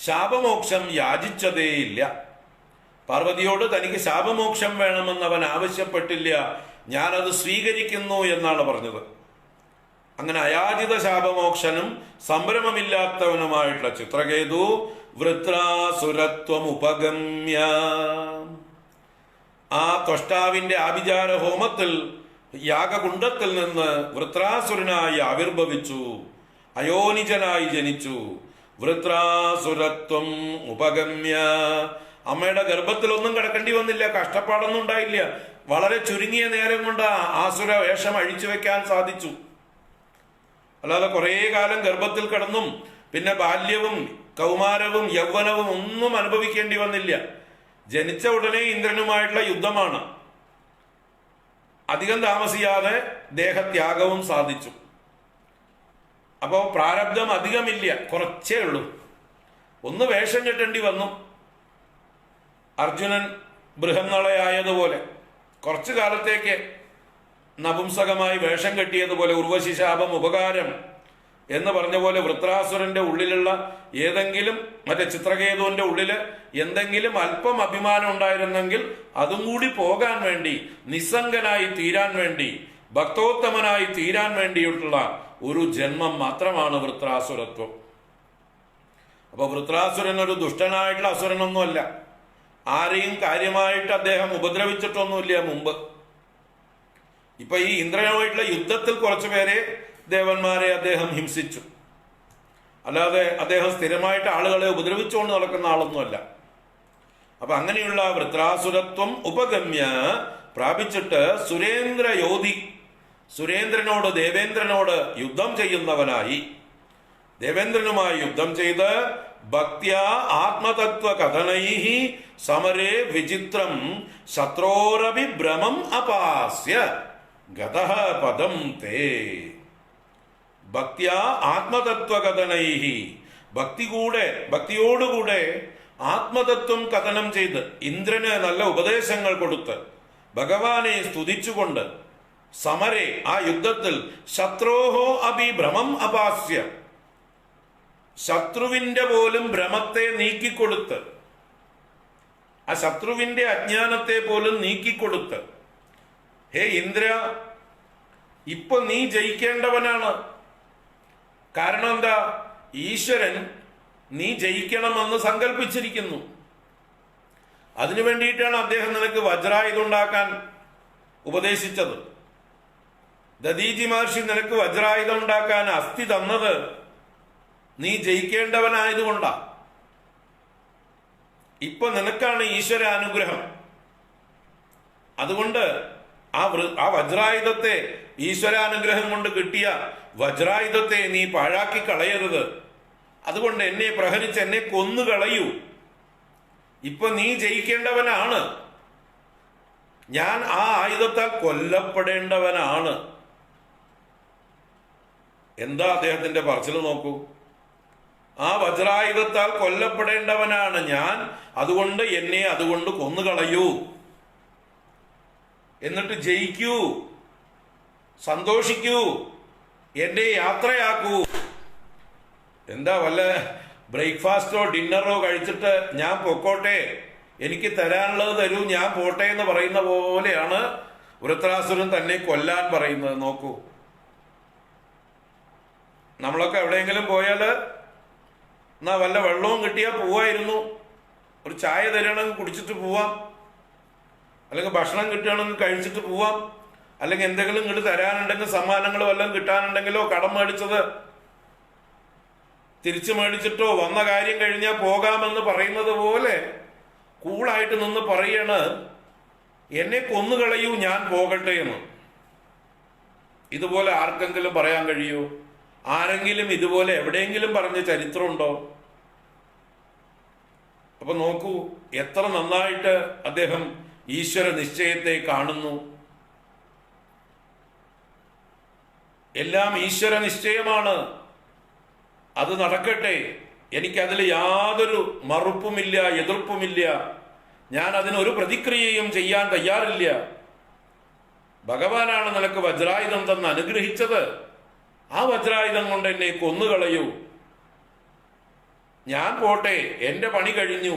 ശാപമോക്ഷം യാചിച്ചതേയില്ല. പാർവതിയോട് തനിക്ക് ശാപമോക്ഷം വേണമെന്ന് അവൻ ആവശ്യപ്പെട്ടില്ല. ഞാനത് സ്വീകരിക്കുന്നു എന്നാണ് പറഞ്ഞത്. അങ്ങനെ അയാചിത ശാപമോക്ഷനും സംഭ്രമമില്ലാത്തവനുമായിട്ടുള്ള ചിത്രകേതു വൃത്രാസുരത്വം ഉപഗമ്യ ആ ത്വഷ്ടാവിന്റെ ആഭിചാര ഹോമത്തിൽ യാഗകുണ്ഡത്തിൽ നിന്ന് വൃത്രാസുരനായി ആവിർഭവിച്ചു, അയോനിജനായി ജനിച്ചു. വൃത്രാസുരത്വം ഉപഗമ്യ അമ്മയുടെ ഗർഭത്തിലൊന്നും കിടക്കേണ്ടി വന്നില്ല, കഷ്ടപ്പാടൊന്നും ഉണ്ടായില്ല. വളരെ ചുരുങ്ങിയ നേരം കൊണ്ട് ആസുര വേഷം അഴിച്ചു വെക്കാൻ സാധിച്ചു. അല്ലാതെ കുറേ കാലം ഗർഭത്തിൽ കിടന്നും പിന്നെ ബാല്യവും കൗമാരവും യൗവനവും ഒന്നും അനുഭവിക്കേണ്ടി വന്നില്ല. ജനിച്ച ഉടനെ ഇന്ദ്രനുമായിട്ടുള്ള യുദ്ധമാണ്. അധികം താമസിയാതെ ദേഹത്യാഗവും സാധിച്ചു. അപ്പോൾ പ്രാരബ്ധം അധികമില്ല, കുറച്ചേ ഉള്ളൂ. ഒന്ന് വേഷം കെട്ടേണ്ടി വന്നു, അർജുനൻ ബൃഹന്നളയായതുപോലെ കുറച്ചു കാലത്തേക്ക് നപുംസകമായി വേഷം കെട്ടിയതുപോലെ. ഉർവശി ശാപം ഉപകാരം എന്ന് പറഞ്ഞ പോലെ വൃത്രാസുരന്റെ ഉള്ളിലുള്ള ഏതെങ്കിലും മറ്റേ ചിത്രകേതുവിന്റെ ഉള്ളില് എന്തെങ്കിലും അല്പം അഭിമാനം ഉണ്ടായിരുന്നെങ്കിൽ അതും കൂടി പോകാൻ വേണ്ടി, നിസ്സംഗനായി തീരാൻ വേണ്ടി, ഭക്തോത്തമനായി തീരാൻ വേണ്ടിയിട്ടുള്ള ഒരു ജന്മം മാത്രമാണ് വൃത്രാസുരത്വം. അപ്പൊ വൃത്രാസുരൻ ഒരു ദുഷ്ടനായിട്ടുള്ള അസുരനൊന്നുമല്ല. ആരെയും കാര്യമായിട്ട് അദ്ദേഹം ഉപദ്രവിച്ചിട്ടൊന്നുമില്ല മുമ്പ്. ഇപ്പൊ ഈ ഇന്ദ്രനുമായിട്ടുള്ള യുദ്ധത്തിൽ കുറച്ചു പേരെ ദേവന്മാരെ അദ്ദേഹം ഹിംസിച്ചു, അല്ലാതെ അദ്ദേഹം സ്ഥിരമായിട്ട് ആളുകളെ ഉപദ്രവിച്ചുകൊണ്ട് നടക്കുന്ന ആളൊന്നുമല്ല. അപ്പൊ അങ്ങനെയുള്ള വൃത്രാസുരത്വം ഉപഗമ്യ പ്രാപിച്ചിട്ട് സുരേന്ദ്ര യോധി, സുരേന്ദ്രനോട് ദേവേന്ദ്രനോട് യുദ്ധം ചെയ്യുന്നവനായി, ദേവേന്ദ്രനുമായി യുദ്ധം ചെയ്ത് ഭക്ത്യാ ആത്മതത്വ കഥനൈഹി സമരേ വിചിത്രം ശത്രോരപി ഭ്രമം അപാസ്യ ഗതഃ പദം തേ. ഭക്ത്യാ ആത്മതത്വ കഥനൈഹി, ഭക്തിയോടുകൂടെ ആത്മതത്വം കഥനം ചെയ്ത് ഇന്ദ്രന് നല്ല ഉപദേശങ്ങൾ കൊടുത്ത് ഭഗവാനെ സ്തുതിച്ചുകൊണ്ട് സമരേ ആ യുദ്ധത്തിൽ ശത്രോഹോ അഭി ഭ്രമം അപാസ്യ, ശത്രുവിന്റെ പോലും ഭ്രമത്തെ നീക്കിക്കൊടുത്ത്, ആ ശത്രുവിന്റെ അജ്ഞാനത്തെ പോലും നീക്കിക്കൊടുത്ത്, ഹേ ഇന്ദ്ര, ഇപ്പൊ നീ ജയിക്കേണ്ടവനാണ്. കാരണം എന്താ? ഈശ്വരൻ നീ ജയിക്കണമെന്ന് സങ്കല്പിച്ചിരിക്കുന്നു. അതിനു വേണ്ടിയിട്ടാണ് അദ്ദേഹം നിനക്ക് വജ്രായുധം ഉണ്ടാക്കാൻ ഉപദേശിച്ചത്. ദദീജി മഹർഷി നിനക്ക് വജ്രായുധം ഉണ്ടാക്കാൻ അസ്ഥി തന്നത് നീ ജയിക്കേണ്ടവനായതുകൊണ്ടാ. ഇപ്പൊ നിനക്കാണ് ഈശ്വര അനുഗ്രഹം. അതുകൊണ്ട് ആ വജ്രായുധത്തെ, ഈശ്വരാനുഗ്രഹം കൊണ്ട് കിട്ടിയ വജ്രായുധത്തെ നീ പാഴാക്കി കളയരുത്. അതുകൊണ്ട് എന്നെ പ്രഹരിച്ച് എന്നെ കൊന്നുകളയൂ. ഇപ്പൊ നീ ജയിക്കേണ്ടവനാണ്, ഞാൻ ആ ആയുധത്താൽ കൊല്ലപ്പെടേണ്ടവനാണ്. എന്താ അദ്ദേഹത്തിന്റെ പറച്ചിൽ നോക്കൂ. ആ വജ്രായുധത്താൽ കൊല്ലപ്പെടേണ്ടവനാണ് ഞാൻ, അതുകൊണ്ട് എന്നെ അതുകൊണ്ട് കൊന്നുകളയൂ, എന്നിട്ട് ജയിക്കൂ, സന്തോഷിക്കൂ, എന്നെ യാത്രയാക്കൂ. എന്താ വല്ല ബ്രേക്ക്ഫാസ്റ്റോ ഡിന്നറോ കഴിച്ചിട്ട് ഞാൻ പൊക്കോട്ടെ, എനിക്ക് തരാനുള്ളത് തരൂ, ഞാൻ പോട്ടെ എന്ന് പറയുന്ന പോലെയാണ് വൃത്രാസുരൻ തന്നെ കൊല്ലാൻ പറയുന്നത്. നോക്കൂ, നമ്മളൊക്കെ എവിടെയെങ്കിലും പോയാല് എന്നാ വല്ല വെള്ളവും കിട്ടിയാൽ പോവായിരുന്നു, ഒരു ചായ തരണമെങ്കിൽ കുടിച്ചിട്ട് പോവാം, അല്ലെങ്കിൽ ഭക്ഷണം കിട്ടുകയാണെങ്കിൽ കഴിച്ചിട്ട് പോവാം, അല്ലെങ്കിൽ എന്തെങ്കിലും ഇങ്ങോട്ട് തരാനുണ്ടെങ്കിൽ സമ്മാനങ്ങൾ വല്ലതും കിട്ടാനുണ്ടെങ്കിലോ കടം മേടിച്ചത് തിരിച്ചു മേടിച്ചിട്ടോ വന്ന കാര്യം കഴിഞ്ഞാൽ പോകാമെന്ന് പറയുന്നത് പോലെ കൂളായിട്ട് നിന്ന് പറയണ്, എന്നെ കൊന്നുകളയൂ, ഞാൻ പോകട്ടെ എന്ന്. ഇതുപോലെ ആർക്കെങ്കിലും പറയാൻ കഴിയൂ? ആരെങ്കിലും ഇതുപോലെ എവിടെയെങ്കിലും പറഞ്ഞ ചരിത്രമുണ്ടോ? അപ്പൊ നോക്കൂ, എത്ര നന്നായിട്ട് അദ്ദേഹം ഈശ്വര നിശ്ചയത്തെ കാണുന്നു. എല്ലാം ഈശ്വര നിശ്ചയമാണ്, അത് നടക്കട്ടെ, എനിക്കതിൽ യാതൊരു മറുപ്പുമില്ല, എതിർപ്പുമില്ല, ഞാൻ അതിനൊരു പ്രതിക്രിയയും ചെയ്യാൻ തയ്യാറില്ല. ഭഗവാനാണ് നിനക്ക് വജ്രായുധം തന്ന് അനുഗ്രഹിച്ചത്, ആ വജ്രായുധം കൊണ്ട് എന്നെ കൊന്നുകളയൂ, ഞാൻ പോട്ടെ, എന്റെ പണി കഴിഞ്ഞു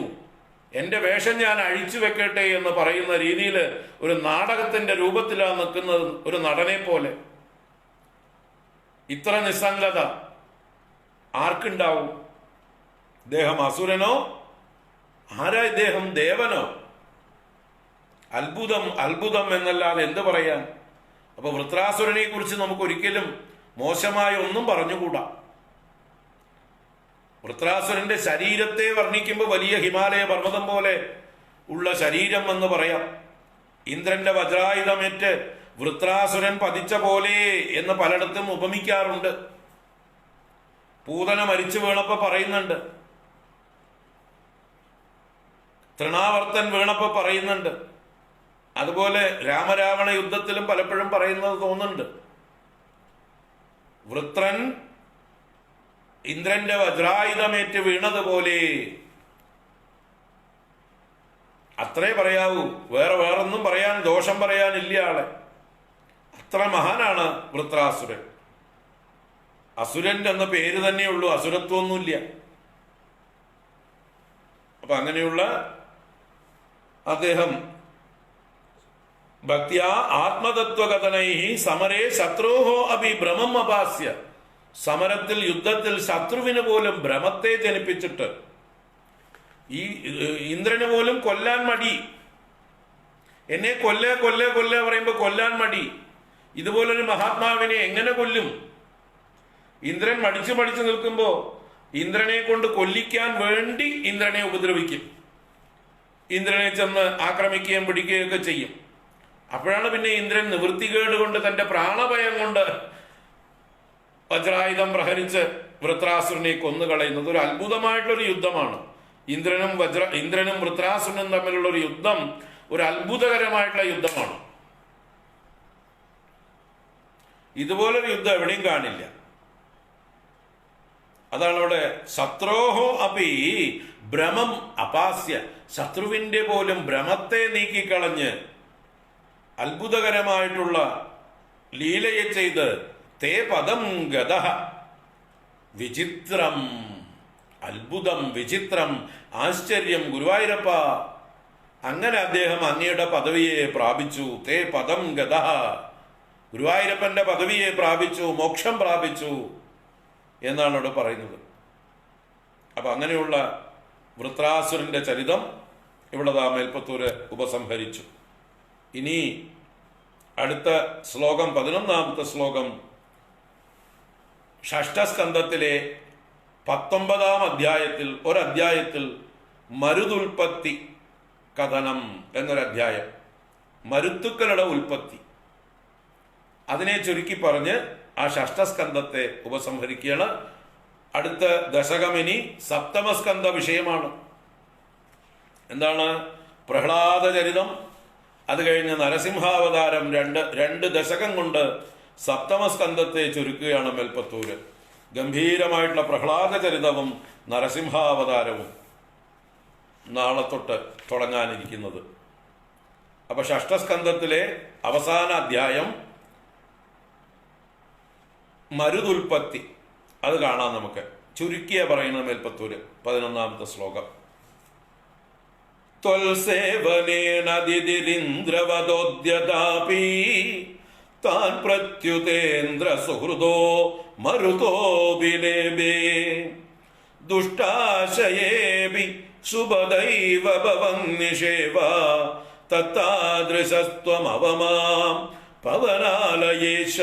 എൻ്റെ വേഷം ഞാൻ അഴിച്ചു വെക്കട്ടെ എന്ന് പറയുന്ന രീതിയിൽ ഒരു നാടകത്തിന്റെ രൂപത്തിലാണ് നിൽക്കുന്നത്, ഒരു നടനെ പോലെ. ഇത്ര നിസ്സംഗത ആർക്കുണ്ടാവും? ഇദ്ദേഹം അസുരനോ? ആരാ ഇദ്ദേഹം? ദേവനോ? അത്ഭുതം അത്ഭുതം എന്നല്ലാതെ എന്ത് പറയാൻ? അപ്പൊ വൃത്രാസുരനെ കുറിച്ച് നമുക്ക് ഒരിക്കലും മോശമായ ഒന്നും പറഞ്ഞുകൂടാ. വൃത്രാസുരന്റെ ശരീരത്തെ വർണ്ണിക്കുമ്പോൾ വലിയ ഹിമാലയ പർവ്വതം പോലെ ഉള്ള ശരീരം എന്ന് പറയാം. ഇന്ദ്രന്റെ വജ്രായുധമേറ്റ് വൃത്രാസുരൻ പതിച്ച പോലെ എന്ന് പലയിടത്തും ഉപമിക്കാറുണ്ട്. പൂതന മരിച്ചു വീണപ്പോ പറയുന്നുണ്ട്, തൃണാവർത്തൻ വീണപ്പോ പറയുന്നുണ്ട്. അതുപോലെ രാമരാവണ യുദ്ധത്തിലും പലപ്പോഴും പറയുന്നത് തോന്നുന്നുണ്ട്. വൃത്രൻ ഇന്ദ്രന്റെ വജ്രായുധമേറ്റ് വീണതുപോലെ. അത്രേ പറയാവൂ, വേറൊന്നും പറയാൻ, ദോഷം പറയാനില്ല ആളെ. അത്ര മഹാനാണ് വൃത്രാസുരൻ. അസുരൻ എന്ന പേര് തന്നെയുള്ളൂ, അസുരത്വമൊന്നുമില്ല. അപ്പൊ അങ്ങനെയുള്ള അദ്ദേഹം ഭക്തിയ ആത്മതത്വകഥനൈ സമരേ ശത്രോഹോ അഭി ഭ്രമം അപാസ്യ, സമരത്തിൽ യുദ്ധത്തിൽ ശത്രുവിന് പോലും ഭ്രമത്തെ ജനിപ്പിച്ചിട്ട്, ഈ ഇന്ദ്രന് പോലും കൊല്ലാൻ മടി, എന്നെ കൊല്ലേ കൊല്ലേ കൊല്ലേ പറയുമ്പോ കൊല്ലാൻ മടി. ഇതുപോലൊരു മഹാത്മാവിനെ എങ്ങനെ കൊല്ലും? ഇന്ദ്രൻ മടിച്ചു നിൽക്കുമ്പോ ഇന്ദ്രനെ കൊണ്ട് കൊല്ലിക്കാൻ വേണ്ടി ഇന്ദ്രനെ ഉപദ്രവിക്കും, ഇന്ദ്രനെ ചെന്ന് ആക്രമിക്കുകയും പിടിക്കുകയൊക്കെ ചെയ്യും. അപ്പോഴാണ് പിന്നെ ഇന്ദ്രൻ നിവൃത്തികേട് കൊണ്ട് തന്റെ പ്രാണഭയം കൊണ്ട് വജ്രായുധം പ്രഹരിച്ച് വൃത്രാസുരനെ കൊന്നുകളയുന്നത്. ഒരു അത്ഭുതമായിട്ടുള്ളൊരു യുദ്ധമാണ്. ഇന്ദ്രനും വൃത്രാസുരനും തമ്മിലുള്ള ഒരു യുദ്ധം ഒരു അത്ഭുതകരമായിട്ടുള്ള യുദ്ധമാണ്. ഇതുപോലൊരു യുദ്ധം എവിടെയും കാണില്ല. അതാണ് ഇവിടെ ശത്രോഹോ അപ്പി ഭ്രമം അപാസ്യ, ശത്രുവിന്റെ പോലും ഭ്രമത്തെ നീക്കിക്കളഞ്ഞ് അത്ഭുതകരമായിട്ടുള്ള ലീലയെ ചെയ്ത് തേ പദം ഗത വിചിത്രം, അത്ഭുതം, വിചിത്രം, ആശ്ചര്യം. ഗുരുവായൂരപ്പ, അങ്ങനെ അദ്ദേഹം അങ്ങയുടെ പദവിയെ പ്രാപിച്ചു. തേ പദം ഗത, ഗുരുവായൂരപ്പന്റെ പദവിയെ പ്രാപിച്ചു, മോക്ഷം പ്രാപിച്ചു എന്നാണ് ഇവിടെ പറയുന്നത്. അപ്പൊ അങ്ങനെയുള്ള വൃത്രാസുരന്റെ ചരിതം ഇവിടെ മേൽപ്പത്തൂര് ഉപസംഹരിച്ചു. ഇനി അടുത്ത ശ്ലോകം, 11ാമത്തെ ശ്ലോകം, ഷഷ്ഠസ്കന്ധത്തിലെ 19ാം അധ്യായത്തിൽ ഒരധ്യായത്തിൽ മരുതുൽപ്പത്തി കഥനം എന്നൊരധ്യായം, മരുത്തുക്കളുടെ ഉൽപ്പത്തി, അതിനെ ചുരുക്കി പറഞ്ഞ് ആ ഷഷ്ഠസ്കന്ധത്തെ ഉപസംഹരിക്കുകയാണ്. അടുത്ത ദശകമിനി സപ്തമസ്കന്ധ വിഷയമാണ്. എന്താണ്? പ്രഹ്ലാദ ചരിതം, അത് കഴിഞ്ഞ് നരസിംഹാവതാരം. രണ്ട് ദശകം കൊണ്ട് സപ്തമസ്കന്ധത്തെ ചുരുക്കുകയാണ് മേൽപ്പത്തൂര്. ഗംഭീരമായിട്ടുള്ള പ്രഹ്ലാദ ചരിതവും നരസിംഹാവതാരവും നാളെ തൊട്ട് തുടങ്ങാനിരിക്കുന്നത്. അപ്പൊ ഷഷ്ഠസ്കന്ധത്തിലെ അവസാന അധ്യായം മരുതുൽപ്പത്തി, അത് കാണാം നമുക്ക്. ചുരുക്കിയ പറയുന്ന മേൽപ്പത്തൂര് 11ാമത്തെ ശ്ലോകം. ത്വൽസേവനേനദിതിരിന്ദ്രവദോദ്യതാപി താൻ പ്രത്യുതേന്ദ്ര സുഹൃദോ മരുതോ ബിലേബേ ദുഷ്ടാശയേബി സുബദൈവ ഭവന്നിഷേവ തത്താദൃശസ്ത്വമവമാം പവനാലയേശ.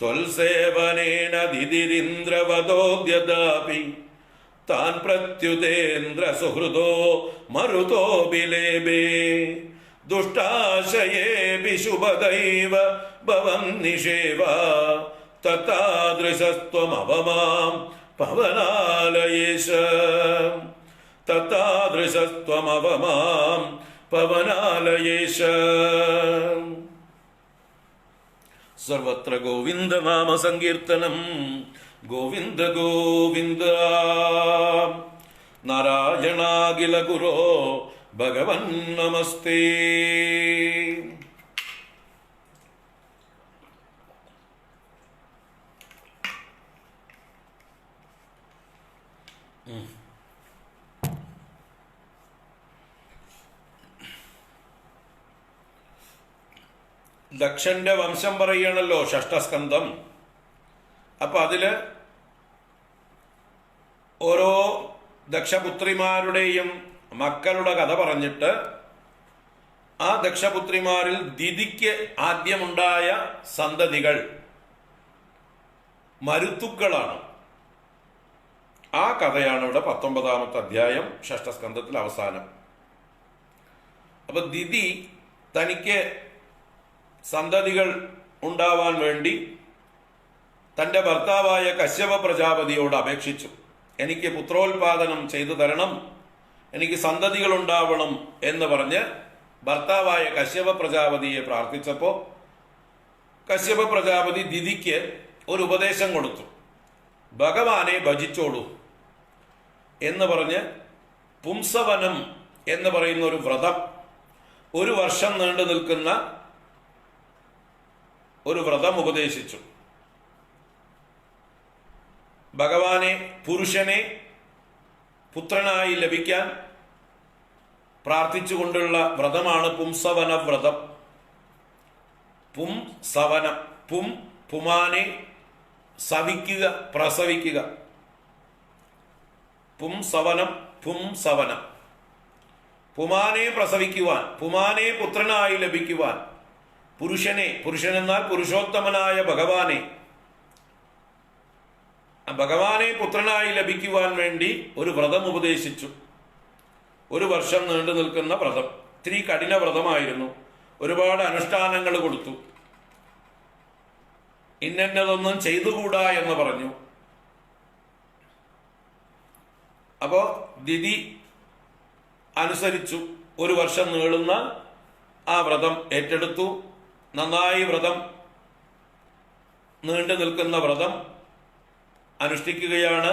ത്വൽസേവനേന ദിതിരിന്ദ്രവദോദ്യതാപി താൻ പ്രത്യുതേന്ദ്ര സുഹൃദോ മരുതോ ബിലേബേ ദുഷ്ടാശയേബി ശുഭദൈവ ഭവന്നിഷേവ തത്താദൃശസ്ത്വമവമാം പവനാലയേശ. തത്താദൃശസ്ത്വമവമാം പവനാലയേശ. സർവത്ര ഗോവിന്ദനാമ സങ്കീർത്തനം. ഗോവിന്ദ ഗോവിന്ദ. നാരായണാഖില ഗുരോ ഭഗവൻ നമസ്തേ. ദക്ഷന്റെ വംശം പറയുകയാണല്ലോ ഷഷ്ഠസ്കന്ധം. അപ്പൊ അതില് ഓരോ ദക്ഷപുത്രിമാരുടെയും മക്കളുടെ കഥ പറഞ്ഞിട്ട് ആ ദക്ഷപുത്രിമാരിൽ ദിതിക്ക് ആദ്യമുണ്ടായ സന്തതികൾ മരുത്തുക്കളാണ്. ആ കഥയാണ് ഇവിടെ 19ാമത്തെ അധ്യായം ഷഷ്ഠസ്കന്ധത്തിൽ അവസാനം. അപ്പൊ ദിതി തനിക്ക് സന്തതികൾ ഉണ്ടാവാൻ വേണ്ടി തന്റെ ഭർത്താവായ കശ്യപ പ്രജാപതിയോട് അപേക്ഷിച്ചു. എനിക്ക് പുത്രോത്പാദനം ചെയ്തു തരണം, എനിക്ക് സന്തതികൾ ഉണ്ടാവണം എന്ന് പറഞ്ഞ് ഭർത്താവായ കശ്യപ പ്രജാപതിയെ പ്രാർത്ഥിച്ചപ്പോ കശ്യപ പ്രജാപതി ദിതിക്ക് ഒരു ഉപദേശം കൊടുത്തു. ഭഗവാനെ ഭജിച്ചോളൂ എന്ന് പറഞ്ഞ് പുംസവനം എന്ന് പറയുന്ന ഒരു വ്രതം, 1 വർഷം നീണ്ടു നിൽക്കുന്ന ഒരു വ്രതം ഉപദേശിച്ചു. ഭഗവാനെ, പുരുഷനെ പുത്രനായി ലഭിക്കാൻ പ്രാർത്ഥിച്ചുകൊണ്ടുള്ള വ്രതമാണ് പുംസവന വ്രതം. പുംസവനം, പുമാനെ സവിക്കുക, പ്രസവിക്കുക. പുംസവനം, പുംസവനം. പുമാനെ പ്രസവിക്കുവാൻ, പുമാനെ പുത്രനായി ലഭിക്കുവാൻ, പുരുഷനെന്നാൽ പുരുഷോത്തമനായ ഭഗവാനെ, ഭഗവാനെ പുത്രനായി ലഭിക്കുവാൻ വേണ്ടി ഒരു വ്രതം ഉപദേശിച്ചു. 1 വർഷം നീണ്ടു നിൽക്കുന്ന വ്രതം. ഇത്തിരി കഠിന വ്രതമായിരുന്നു. ഒരുപാട് അനുഷ്ഠാനങ്ങൾ കൊടുത്തു. ഇന്നതൊന്നും ചെയ്തുകൂടാ എന്ന് പറഞ്ഞു. അപ്പോ ദിതി അനുസരിച്ചു. 1 വർഷം നീളുന്ന ആ വ്രതം ഏറ്റെടുത്തു. നന്നായി വ്രതം, നീണ്ടു നിൽക്കുന്ന വ്രതം അനുഷ്ഠിക്കുകയാണ്.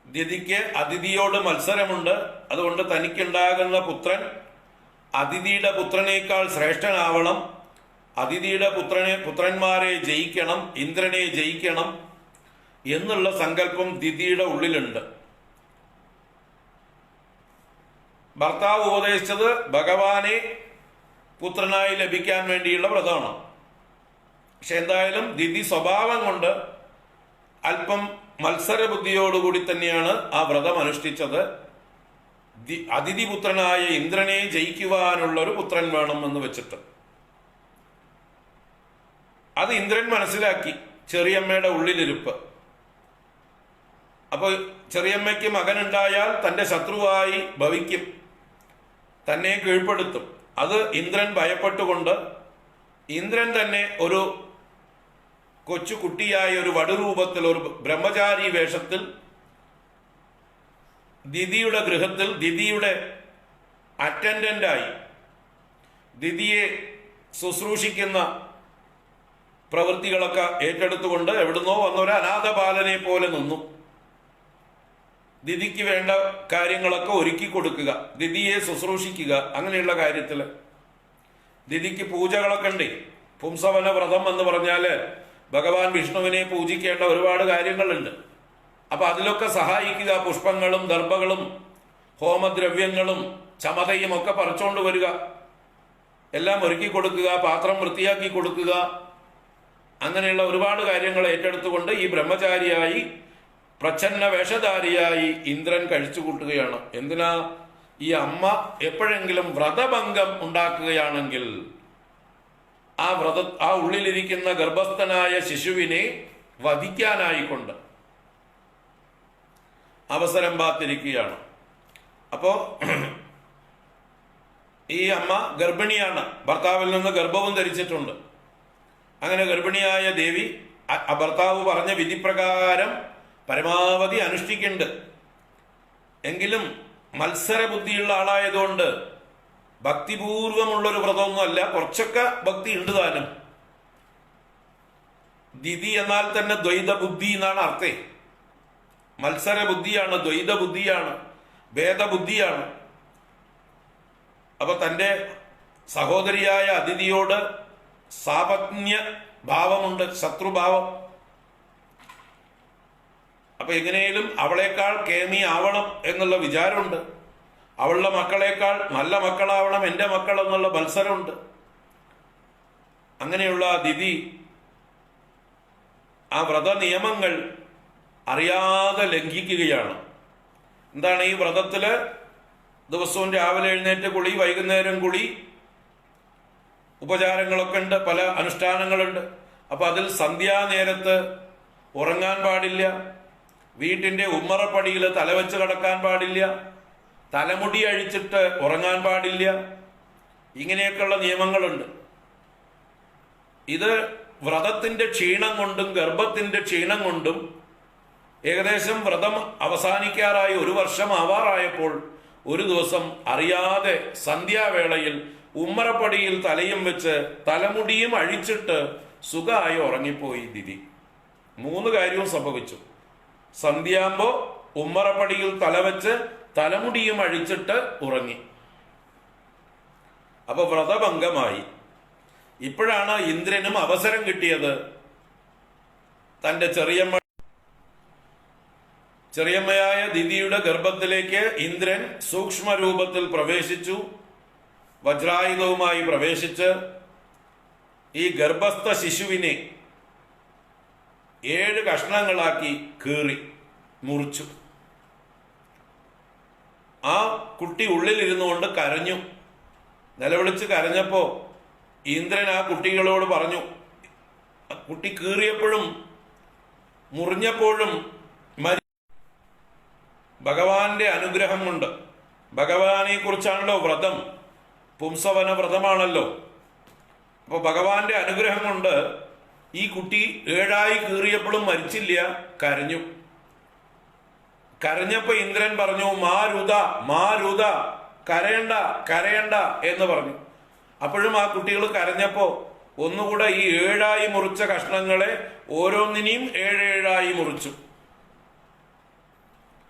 ദിതിക്ക് അതിഥിയോട് മത്സരമുണ്ട്. അതുകൊണ്ട് തനിക്കുണ്ടാകുന്ന പുത്രൻ അതിഥിയുടെ പുത്രനേക്കാൾ ശ്രേഷ്ഠനാവണം. അതിഥിയുടെ പുത്രന്മാരെ ജയിക്കണം, ഇന്ദ്രനെ ജയിക്കണം എന്നുള്ള സങ്കല്പം ദിതിയുടെ ഉള്ളിലുണ്ട്. ഭർത്താവ് ഉപദേശിച്ചത് ഭഗവാനെ പുത്രനായി ലഭിക്കാൻ വേണ്ടിയുള്ള വ്രതമാണ്. പക്ഷെ എന്തായാലും ദിതി സ്വഭാവം കൊണ്ട് അല്പം മത്സരബുദ്ധിയോടുകൂടി തന്നെയാണ് ആ വ്രതം അനുഷ്ഠിച്ചത്. അതിഥി പുത്രനായ ഇന്ദ്രനെ ജയിക്കുവാനുള്ള ഒരു പുത്രൻ വേണം എന്ന് വെച്ചിട്ട്. അത് ഇന്ദ്രൻ മനസ്സിലാക്കി, ചെറിയമ്മയുടെ ഉള്ളിലിരുപ്പ്. അപ്പോൾ ചെറിയമ്മയ്ക്ക് മകനുണ്ടായാൽ തന്റെ ശത്രുവായി ഭവിക്കും, തന്നെ കീഴ്പ്പെടുത്തും. അത് ഇന്ദ്രൻ ഭയപ്പെട്ടുകൊണ്ട് ഇന്ദ്രൻ തന്നെ ഒരു കൊച്ചു കുട്ടിയായ ഒരു വടുരൂപത്തിൽ, ഒരു ബ്രഹ്മചാരി വേഷത്തിൽ ദിതിയുടെ ഗൃഹത്തിൽ ദിതിയുടെ അറ്റൻഡന്റായി, ദിതിയെ ശുശ്രൂഷിക്കുന്ന പ്രവൃത്തികളൊക്കെ ഏറ്റെടുത്തുകൊണ്ട് എവിടുന്നോ വന്നൊരു അനാഥബാലനെ പോലെ നിന്നു. ദിതിക്ക് വേണ്ട കാര്യങ്ങളൊക്കെ ഒരുക്കി കൊടുക്കുക, ദിതിയെ ശുശ്രൂഷിക്കുക. അങ്ങനെയുള്ള കാര്യത്തിൽ ദിതിക്ക് പൂജകളൊക്കെ ഉണ്ട്. പുംസവന വ്രതം എന്ന് പറഞ്ഞാല് ഭഗവാൻ വിഷ്ണുവിനെ പൂജിക്കേണ്ട ഒരുപാട് കാര്യങ്ങളുണ്ട്. അപ്പൊ അതിലൊക്കെ സഹായിക്കുക. പുഷ്പങ്ങളും ദർഭകളും ഹോമദ്രവ്യങ്ങളും ചമതയും ഒക്കെ പറിച്ചോണ്ട് വരിക, എല്ലാം ഒരുക്കി കൊടുക്കുക, പാത്രം വൃത്തിയാക്കി കൊടുക്കുക. അങ്ങനെയുള്ള ഒരുപാട് കാര്യങ്ങൾ ഏറ്റെടുത്തുകൊണ്ട് ഈ ബ്രഹ്മചാരിയായി, പ്രച്ഛന്ന വേഷധാരിയായി ഇന്ദ്രൻ കഴിച്ചു കൂട്ടുകയാണ്. എന്തിനാ? ഈ അമ്മ എപ്പോഴെങ്കിലും വ്രതഭംഗം ഉണ്ടാക്കുകയാണെങ്കിൽ ആ ഉള്ളിലിരിക്കുന്ന ഗർഭസ്ഥനായ ശിശുവിനെ വധിക്കാനായിക്കൊണ്ട് അവസരം കാത്തിരിക്കുകയാണ്. അപ്പോ ഈ അമ്മ ഗർഭിണിയാണ്, ഭർത്താവിൽ നിന്ന് ഗർഭവും ധരിച്ചിട്ടുണ്ട്. അങ്ങനെ ഗർഭിണിയായ ദേവി ഭർത്താവ് പറഞ്ഞ വിധിപ്രകാരം പരമാവധി അനുഷ്ഠിക്കുന്നുണ്ട്. എങ്കിലും മത്സര ബുദ്ധിയുള്ള ആളായതുകൊണ്ട് ഭക്തിപൂർവമുള്ളൊരു വ്രതമൊന്നുമല്ല, കുറച്ചൊക്കെ ഭക്തി ഉണ്ട് താനും. ദിതി എന്നാൽ തന്നെ ദ്വൈത ബുദ്ധി എന്നാണ് അർത്ഥേ. മത്സര ബുദ്ധിയാണ്, ദ്വൈത ബുദ്ധിയാണ്, ഭേദബുദ്ധിയാണ്. അപ്പൊ തന്റെ സഹോദരിയായ അതിഥിയോട് സാപജ്ഞ ഭാവമുണ്ട്, ശത്രുഭാവം. അപ്പൊ എങ്ങനെയും അവളെക്കാൾ കേമി ആവണം എന്നുള്ള വിചാരമുണ്ട്. അവളുടെ മക്കളെക്കാൾ നല്ല മക്കളാവണം എൻ്റെ മക്കൾ എന്നുള്ള മത്സരമുണ്ട്. അങ്ങനെയുള്ള ദിതി ആ വ്രത നിയമങ്ങൾ അറിയാതെ ലംഘിക്കുകയാണ്. എന്താണ് ഈ വ്രതത്തില്? ദിവസവും രാവിലെ എഴുന്നേറ്റ് കുളി, വൈകുന്നേരം കുളി, ഉപചാരങ്ങളൊക്കെ ഉണ്ട്, പല അനുഷ്ഠാനങ്ങളുണ്ട്. അപ്പൊ അതിൽ സന്ധ്യാനേരത്ത് ഉറങ്ങാൻ പാടില്ല, വീട്ടിന്റെ ഉമ്മറപ്പടിയിൽ തലവെച്ച് കിടക്കാൻ പാടില്ല, തലമുടി അഴിച്ചിട്ട് ഉറങ്ങാൻ പാടില്ല, ഇങ്ങനെയൊക്കെയുള്ള നിയമങ്ങളുണ്ട്. ഇത് വ്രതത്തിന്റെ ക്ഷീണം കൊണ്ടും ഗർഭത്തിന്റെ ക്ഷീണം കൊണ്ടും ഏകദേശം വ്രതം അവസാനിക്കാറായി 1 വർഷം ആവാറായപ്പോൾ ഒരു ദിവസം അറിയാതെ സന്ധ്യാവേളയിൽ ഉമ്മറപ്പടിയിൽ തലയും വെച്ച് തലമുടിയും അഴിച്ചിട്ട് സുഖമായി ഉറങ്ങിപ്പോയി ദിതി. 3 കാര്യവും സംഭവിച്ചു. സന്ധ്യാകുമ്പോ ഉമ്മറപ്പടിയിൽ തലവെച്ച് തലമുടിയും അഴിച്ചിട്ട് ഉറങ്ങി. അപ്പൊ വ്രതഭംഗമായി. ഇപ്പോഴാണ് ഇന്ദ്രനും അവസരം കിട്ടിയത്. തന്റെ ചെറിയമ്മയായ ദിതിയുടെ ഗർഭത്തിലേക്ക് ഇന്ദ്രൻ സൂക്ഷ്മ രൂപത്തിൽ പ്രവേശിച്ചു. വജ്രായുധവുമായി പ്രവേശിച്ച് ഈ ഗർഭസ്ഥ ശിശുവിനെ 7 കഷ്ണങ്ങളാക്കി കീറി മുറിച്ചു. ആ കുട്ടി ഉള്ളിലിരുന്നുകൊണ്ട് കരഞ്ഞു. നിലവിളിച്ച് കരഞ്ഞപ്പോ ഇന്ദ്രൻ ആ കുട്ടികളോട് പറഞ്ഞു, കുട്ടി കീറിയപ്പോഴും മുറിഞ്ഞപ്പോഴും ഭഗവാന്റെ അനുഗ്രഹം കൊണ്ട്, ഭഗവാനെ കുറിച്ചാണല്ലോ വ്രതം, പുംസവന വ്രതമാണല്ലോ. അപ്പൊ ഭഗവാന്റെ അനുഗ്രഹം കൊണ്ട് ഈ കുട്ടി 7ആയി കീറിയപ്പോഴും മരിച്ചില്ല, കരഞ്ഞു. കരഞ്ഞപ്പോ ഇന്ദ്രൻ പറഞ്ഞു, മാരുത മാരുത, കരയണ്ട കരയണ്ട എന്ന് പറഞ്ഞു. അപ്പോഴും ആ കുട്ടികൾ കരഞ്ഞപ്പോ ഒന്നുകൂടെ ഈ 7ആയി മുറിച്ച കഷ്ണങ്ങളെ ഓരോന്നിനെയും 7 മുറിച്ചു.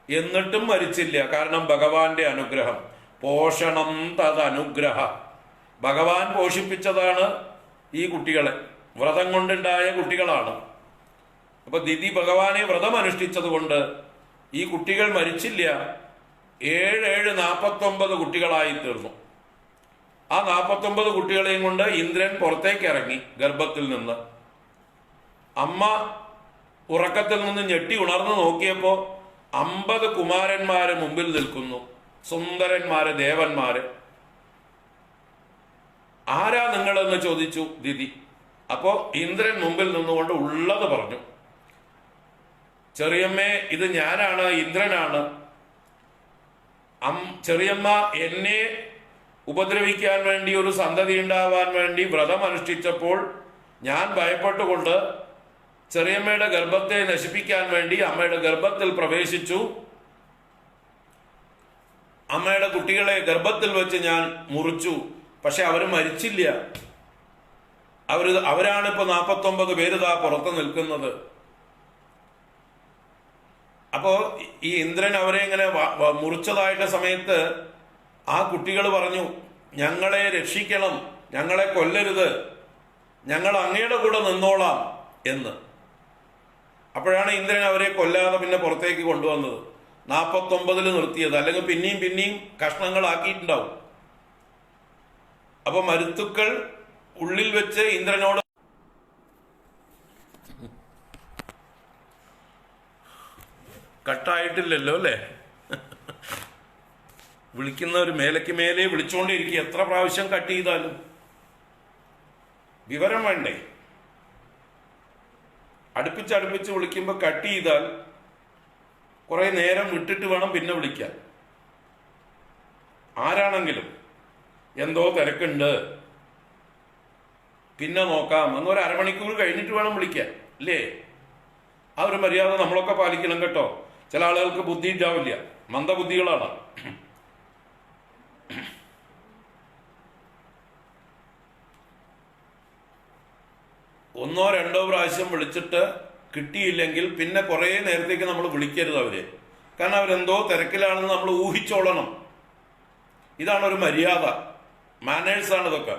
എന്നിട്ടും മരിച്ചില്ല. കാരണം ഭഗവാന്റെ അനുഗ്രഹം. പോഷണം തദനുഗ്രഹ, ഭഗവാൻ പോഷിപ്പിച്ചതാണ് ഈ കുട്ടികളെ. വ്രതം കൊണ്ടുണ്ടായ കുട്ടികളാണ്. അപ്പൊ ദിതി ഭഗവാനെ വ്രതം അനുഷ്ഠിച്ചത് കൊണ്ട് ഈ കുട്ടികൾ മരിച്ചില്ല. 7 49 കുട്ടികളായി തീർന്നു. ആ 49 കുട്ടികളെയും കൊണ്ട് ഇന്ദ്രൻ പുറത്തേക്ക് ഇറങ്ങി ഗർഭത്തിൽ നിന്ന്. അമ്മ ഉറക്കത്തിൽ നിന്ന് ഞെട്ടി ഉണർന്നു നോക്കിയപ്പോ 50 കുമാരന്മാര് മുമ്പിൽ നിൽക്കുന്നു, സുന്ദരന്മാര്, ദേവന്മാര്. ആരാ നിങ്ങളെന്ന് ചോദിച്ചു ദിതി. അപ്പോ ഇന്ദ്രൻ മുമ്പിൽ നിന്നുകൊണ്ട് ഉള്ളത് പറഞ്ഞു. ചെറിയമ്മേ, ഇത് ഞാനാണ്, ഇന്ദ്രനാണ്. ചെറിയമ്മ എന്നെ ഉപദ്രവിക്കാൻ വേണ്ടി, ഒരു സന്തതി ഉണ്ടാവാൻ വേണ്ടി വ്രതം അനുഷ്ഠിച്ചപ്പോൾ ഞാൻ ഭയപ്പെട്ടുകൊണ്ട് ചെറിയമ്മയുടെ ഗർഭത്തെ നശിപ്പിക്കാൻ വേണ്ടി അമ്മയുടെ ഗർഭത്തിൽ പ്രവേശിച്ചു. അമ്മയുടെ കുട്ടികളെ ഗർഭത്തിൽ വെച്ച് ഞാൻ മുറിച്ചു. പക്ഷെ അവർ മരിച്ചില്ല. അവരാണിപ്പോ 49 പേര് താ പുറത്ത് നിൽക്കുന്നത്. അപ്പോ ഈ ഇന്ദ്രൻ അവരെ ഇങ്ങനെ മുറിച്ചതായിട്ട് സമയത്ത് ആ കുട്ടികൾ പറഞ്ഞു, ഞങ്ങളെ രക്ഷിക്കണം, ഞങ്ങളെ കൊല്ലരുത്, ഞങ്ങൾ അങ്ങയുടെ കൂടെ നിന്നോളാം എന്ന്. അപ്പോഴാണ് ഇന്ദ്രൻ അവരെ കൊല്ലാതെ പിന്നെ പുറത്തേക്ക് കൊണ്ടുവന്നത്, 49 നിർത്തിയത്. അല്ലെങ്കിൽ പിന്നെയും കഷ്ണങ്ങളാക്കിയിട്ടുണ്ടാവും. അപ്പൊ മരുത്തുക്കൾ ഉള്ളിൽ വെച്ച് ഇന്ദ്രനോട് കട്ടായിട്ടില്ലല്ലോ അല്ലേ? വിളിക്കുന്നവർ മേലേക്ക് മേലെ വിളിച്ചുകൊണ്ടിരിക്കുക. എത്ര പ്രാവശ്യം കട്ട് ചെയ്താലും വിവരം വേണ്ടേ? അടുപ്പിച്ച് വിളിക്കുമ്പോൾ കട്ട് ചെയ്താൽ കുറെ നേരം വിട്ടിട്ട് വേണം പിന്നെ വിളിക്കാൻ. ആരാണെങ്കിലും എന്തോ തിരക്കുണ്ട്, പിന്നെ നോക്കാം എന്നൊരു അരമണിക്കൂർ കഴിഞ്ഞിട്ട് വേണം വിളിക്കാൻ, അല്ലേ? ആ ഒരു മര്യാദ നമ്മളൊക്കെ പാലിക്കണം കേട്ടോ. ചില ആളുകൾക്ക് ബുദ്ധി ഉണ്ടാവില്ല, മന്ദബുദ്ധികളാണ്. ഒന്നോ രണ്ടോ പ്രാവശ്യം വിളിച്ചിട്ട് കിട്ടിയില്ലെങ്കിൽ പിന്നെ കുറേ നേരത്തേക്ക് നമ്മൾ വിളിക്കരുത് അവരെ. കാരണം അവരെന്തോ തിരക്കിലാണെന്ന് നമ്മൾ ഊഹിച്ചോളണം. ഇതാണ് ഒരു മര്യാദ, മാനേഴ്സാണ് ഇതൊക്കെ,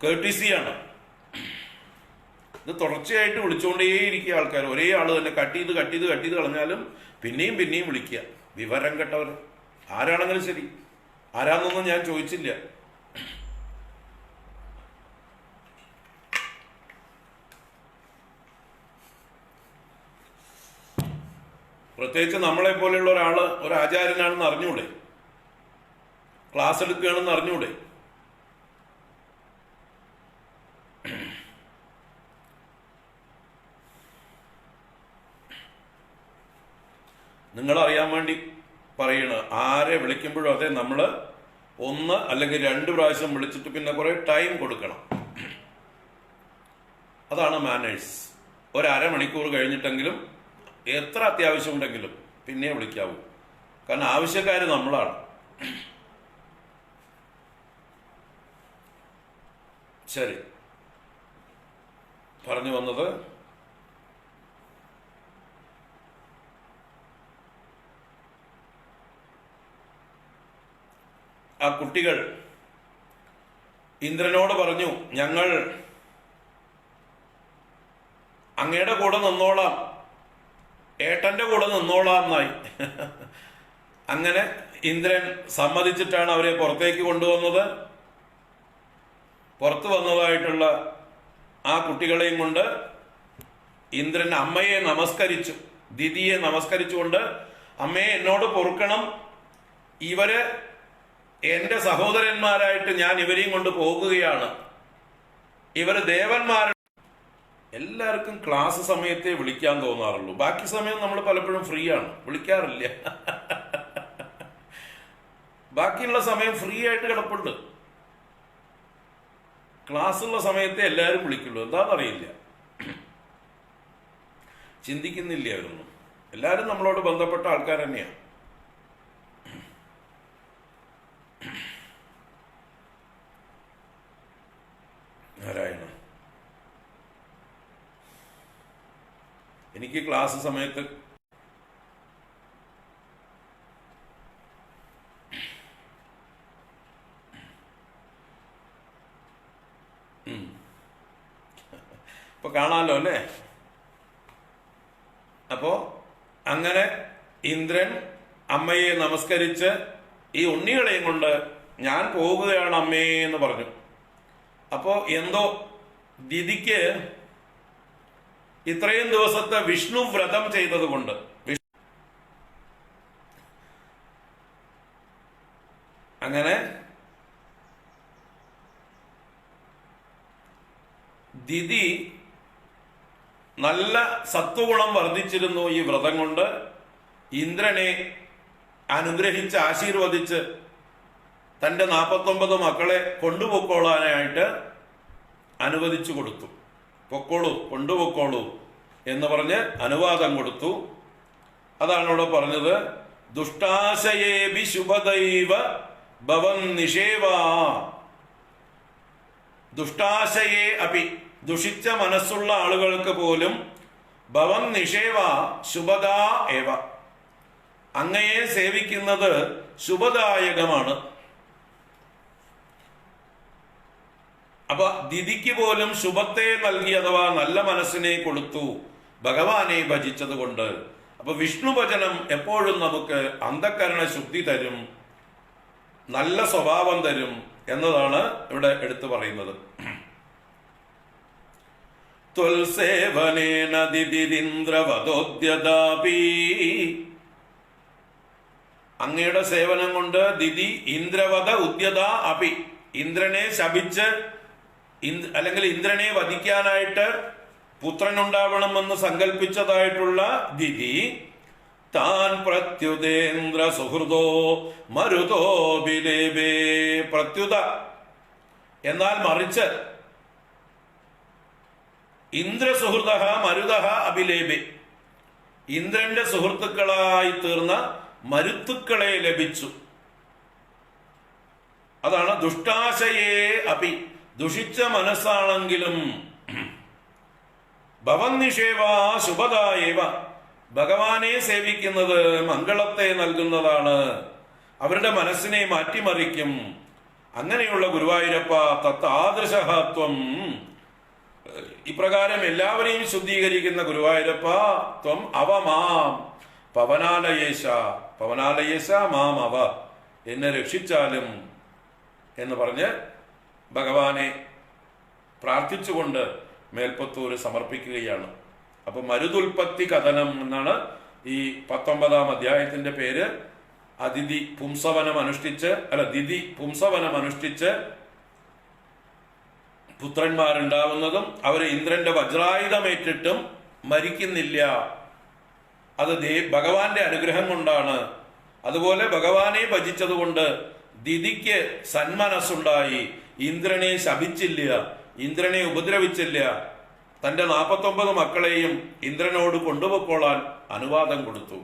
കേർട്ടിസിയാണ്. ഇത് തുടർച്ചയായിട്ട് വിളിച്ചുകൊണ്ടേയിരിക്കുക ആൾക്കാർ. ഒരേ ആള് തന്നെ കട്ട് ചെയ്ത് കളഞ്ഞാലും പിന്നെയും വിളിക്കുക. വിവരം കെട്ടവർ. ആരാണെങ്കിലും ശരി. ആരാന്നൊന്നും ഞാൻ ചോദിച്ചില്ല. പ്രത്യേകിച്ച് നമ്മളെ പോലെയുള്ള ഒരാള് ഒരു ആചാര്യനാണെന്ന് അറിഞ്ഞൂടെ, ക്ലാസ് എടുക്കുകയാണെന്ന് അറിഞ്ഞൂടെ? നിങ്ങളറിയാൻ വേണ്ടി പറയണ, ആരെ വിളിക്കുമ്പോഴും അതെ, നമ്മൾ 1 അല്ലെങ്കിൽ 2 പ്രാവശ്യം വിളിച്ചിട്ട് പിന്നെ കുറെ ടൈം കൊടുക്കണം. അതാണ് മാനേഴ്സ്. ഒരു അരമണിക്കൂർ കഴിഞ്ഞിട്ടെങ്കിലും എത്ര അത്യാവശ്യം ഉണ്ടെങ്കിലും പിന്നെ വിളിക്കാവൂ. കാരണം ആവശ്യക്കാര് നമ്മളാണ്. ശരി, പറഞ്ഞു വന്നത് ആ കുട്ടികൾ ഇന്ദ്രനോട് പറഞ്ഞു, ഞങ്ങൾ അങ്ങയുടെ കൂടെ നിന്നോളാം, ഏട്ടന്റെ കൂടെ നിന്നോളാം എന്നായി. അങ്ങനെ ഇന്ദ്രൻ സമ്മതിച്ചിട്ടാണ് അവരെ പുറത്തേക്ക് കൊണ്ടുവന്നത്. പുറത്തു വന്നതായിട്ടുള്ള ആ കുട്ടികളെയും കൊണ്ട് ഇന്ദ്രൻ അമ്മയെ നമസ്കരിച്ചു, ദിതിയെ നമസ്കരിച്ചുകൊണ്ട്, അമ്മയെ എന്നോട് പൊറുക്കണം, ഇവര് എന്റെ സഹോദരന്മാരായിട്ട് ഞാൻ ഇവരെയും കൊണ്ട് പോകുകയാണ്, ഇവര് ദേവന്മാർ. എല്ലാവർക്കും ക്ലാസ് സമയത്തെ വിളിക്കാൻ തോന്നാറുള്ളൂ. ബാക്കി സമയം നമ്മൾ പലപ്പോഴും ഫ്രീ ആണ്, വിളിക്കാറില്ല. ബാക്കിയുള്ള സമയം ഫ്രീ ആയിട്ട് കിടപ്പുണ്ട്. ക്ലാസ്സുള്ള സമയത്തെ എല്ലാവരും വിളിക്കുള്ളൂ. എന്താണെന്നറിയില്ല, ചിന്തിക്കുന്നില്ല അവരൊന്നും. എല്ലാവരും നമ്മളോട് ബന്ധപ്പെട്ട ആൾക്കാർ തന്നെയാണ്. നാരായണ, എനിക്ക് ക്ലാസ് സമയത്ത് ഇപ്പൊ കാണാലോ അല്ലേ? അപ്പോ അങ്ങനെ ഇന്ദ്രൻ അമ്മയെ നമസ്കരിച്ച് ഈ ഉണ്ണികളെയും കൊണ്ട് ഞാൻ പോകുകയാണ് അമ്മേ എന്ന് പറഞ്ഞു. അപ്പോ എന്തോ ദിതിക്ക് ഇത്രയും ദിവസത്തെ വിഷ്ണു വ്രതം ചെയ്തത് കൊണ്ട്, അങ്ങനെ ദിതി നല്ല സത്വഗുണം വർദ്ധിച്ചിരുന്നു. ഈ വ്രതം കൊണ്ട് ഇന്ദ്രനെ അനുഗ്രഹിച്ച് ആശീർവദിച്ച് തന്റെ 49 മക്കളെ കൊണ്ടുപോയിക്കോളാനായിട്ട് അനുവദിച്ചു കൊടുത്തു. പൊക്കോളൂ, കൊണ്ടുപോയിക്കോളൂ എന്ന് പറഞ്ഞ് അനുവാദം കൊടുത്തു. അതാണ് ഇവിടെ പറഞ്ഞത്, ദുഷ്ടാശയേബി ശുഭദൈവ ഭവൻ നിഷേവ. ദുഷ്ടാശയെ അപി, ദുഷിച്ച മനസ്സുള്ള ആളുകൾക്ക് പോലും ഭവൻ നിഷേവ ശുഭദാ ഏവ, അങ്ങയെ സേവിക്കുന്നത് ശുഭദായകമാണ്. അപ്പൊ ദിതിക്ക് പോലും ശുഭത്തെ നൽകി, അഥവാ നല്ല മനസ്സിനെ കൊടുത്തു ഭഗവാനെ ഭജിച്ചത് കൊണ്ട്. അപ്പൊ വിഷ്ണു ഭജനം എപ്പോഴും നമുക്ക് അന്ധകരണ ശുദ്ധി തരും, നല്ല സ്വഭാവം തരും എന്നതാണ് ഇവിടെ എടുത്തു പറയുന്നത്. ത്വൽസേവനേന ദിതിരിന്ദ്രവദോദ്യതാപി, അങ്ങയുടെ സേവനം കൊണ്ട് ദിതി ഇന്ദ്രവധ ഉദ്യത അപി, ഇന്ദ്രനെ ശപിച്ച് അല്ലെങ്കിൽ ഇന്ദ്രനെ വധിക്കാനായിട്ട് പുത്രനുണ്ടാവണമെന്ന് സങ്കല്പിച്ചതായിട്ടുള്ള ദിതി താൻ പ്രത്യുതേന്ദ്ര സുഹൃദോ മരുതോ ബിലേബേ. പ്രത്യുത എന്നാൽ മറിച്ച്, ഇന്ദ്രസുഹൃദ മരുത അഭിലേബേ, ഇന്ദ്രന്റെ സുഹൃത്തുക്കളായി തീർന്ന മരുത്തുക്കളെ ലഭിച്ചു. അതാണ് ദുഷ്ടാശയെ അപി, ദുഷിച്ച മനസ്സാണെങ്കിലും ഭവൻ നിഷേവ ശുഭദായേവ, ഭഗവാനെ സേവിക്കുന്നത് മംഗളത്തെ നൽകുന്നതാണ്, അവരുടെ മനസ്സിനെ മാറ്റിമറിക്കും. അങ്ങനെയുള്ള ഗുരുവായൂരപ്പ തത്താദൃശഹത്വം, ഇപ്രകാരം എല്ലാവരെയും ശുദ്ധീകരിക്കുന്ന ഗുരുവായൂരപ്പ ത്വം അവമാം പവനാലയേശ, പവനാലയേശ മാം അവ, എന്നെ രക്ഷിച്ചാലും എന്ന് പറഞ്ഞ് ഭഗവാനെ പ്രാർത്ഥിച്ചുകൊണ്ട് മേൽപ്പത്തൂര് സമർപ്പിക്കുകയാണ്. അപ്പൊ മരുതുൽപ്പത്തി കഥനം എന്നാണ് ഈ 19-ാം അധ്യായത്തിന്റെ പേര്. ദിതി പുംസവനം അനുഷ്ഠിച്ച് പുത്രന്മാരുണ്ടാവുന്നതും അവര് ഇന്ദ്രന്റെ വജ്രായുധമേറ്റിട്ടും മരിക്കുന്നില്ല. അത് ഭഗവാന്റെ അനുഗ്രഹം കൊണ്ടാണ്. അതുപോലെ ഭഗവാനെ ഭജിച്ചതുകൊണ്ട് ദിതിക്ക് സന്മനസ്സുണ്ടായി. ഇന്ദ്രനെ ശപിച്ചില്ല, ഇന്ദ്രനെ ഉപദ്രവിച്ചില്ല. തന്റെ 49 മക്കളെയും ഇന്ദ്രനോട് കൊണ്ടുപോയിക്കൊള്ളാൻ അനുവാദം കൊടുത്തു.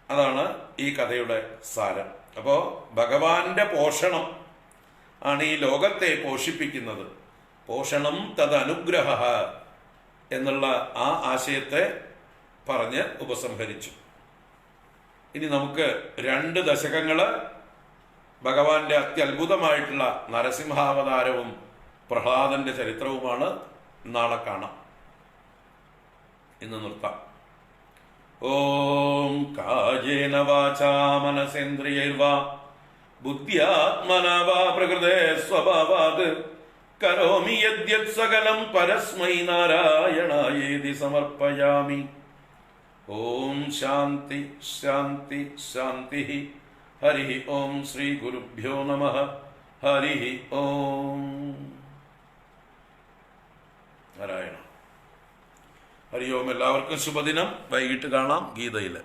അതാണ് ഈ കഥയുടെ സാരം. അപ്പോ ഭഗവാന്റെ പോഷണം ആണ് ഈ ലോകത്തെ പോഷിപ്പിക്കുന്നത്. പോഷണം തദനുഗ്രഹ എന്നുള്ള ആ ആശയത്തെ പറഞ്ഞ് ഉപസംഹരിച്ചു. ഇനി നമുക്ക് 2 ദശകങ്ങള് ഭഗവാന്റെ അത്യത്ഭുതമായിട്ടുള്ള നരസിംഹാവതാരവും പ്രഹ്ലാദന്റെ ചരിത്രവുമാണ്. നാളെ കാണാം. ഇന്ന് നിർത്താം. ഓം കായേന വാചാ മനസേന്ദ്രിയൈർവാ ബുദ്ധ്യാത്മനാ വാ പ്രകൃതേ സ്വഭാവാത് കരോമി യദ്യത് സകലം പരസ്മൈ നാരായണായേതി സമർപ്പയാമി. ഓം ശാന്തി ശാന്തി ശാന്തി. ഹരി ഓം. ശ്രീ ഗുരുഭ്യോ നമഃ. ഹരി ഓം. നാരായണ. ഹരി ഓം. എല്ലാവർക്കും ശുഭദിനം. വൈകിട്ട് കാണാം ഗീതയില്.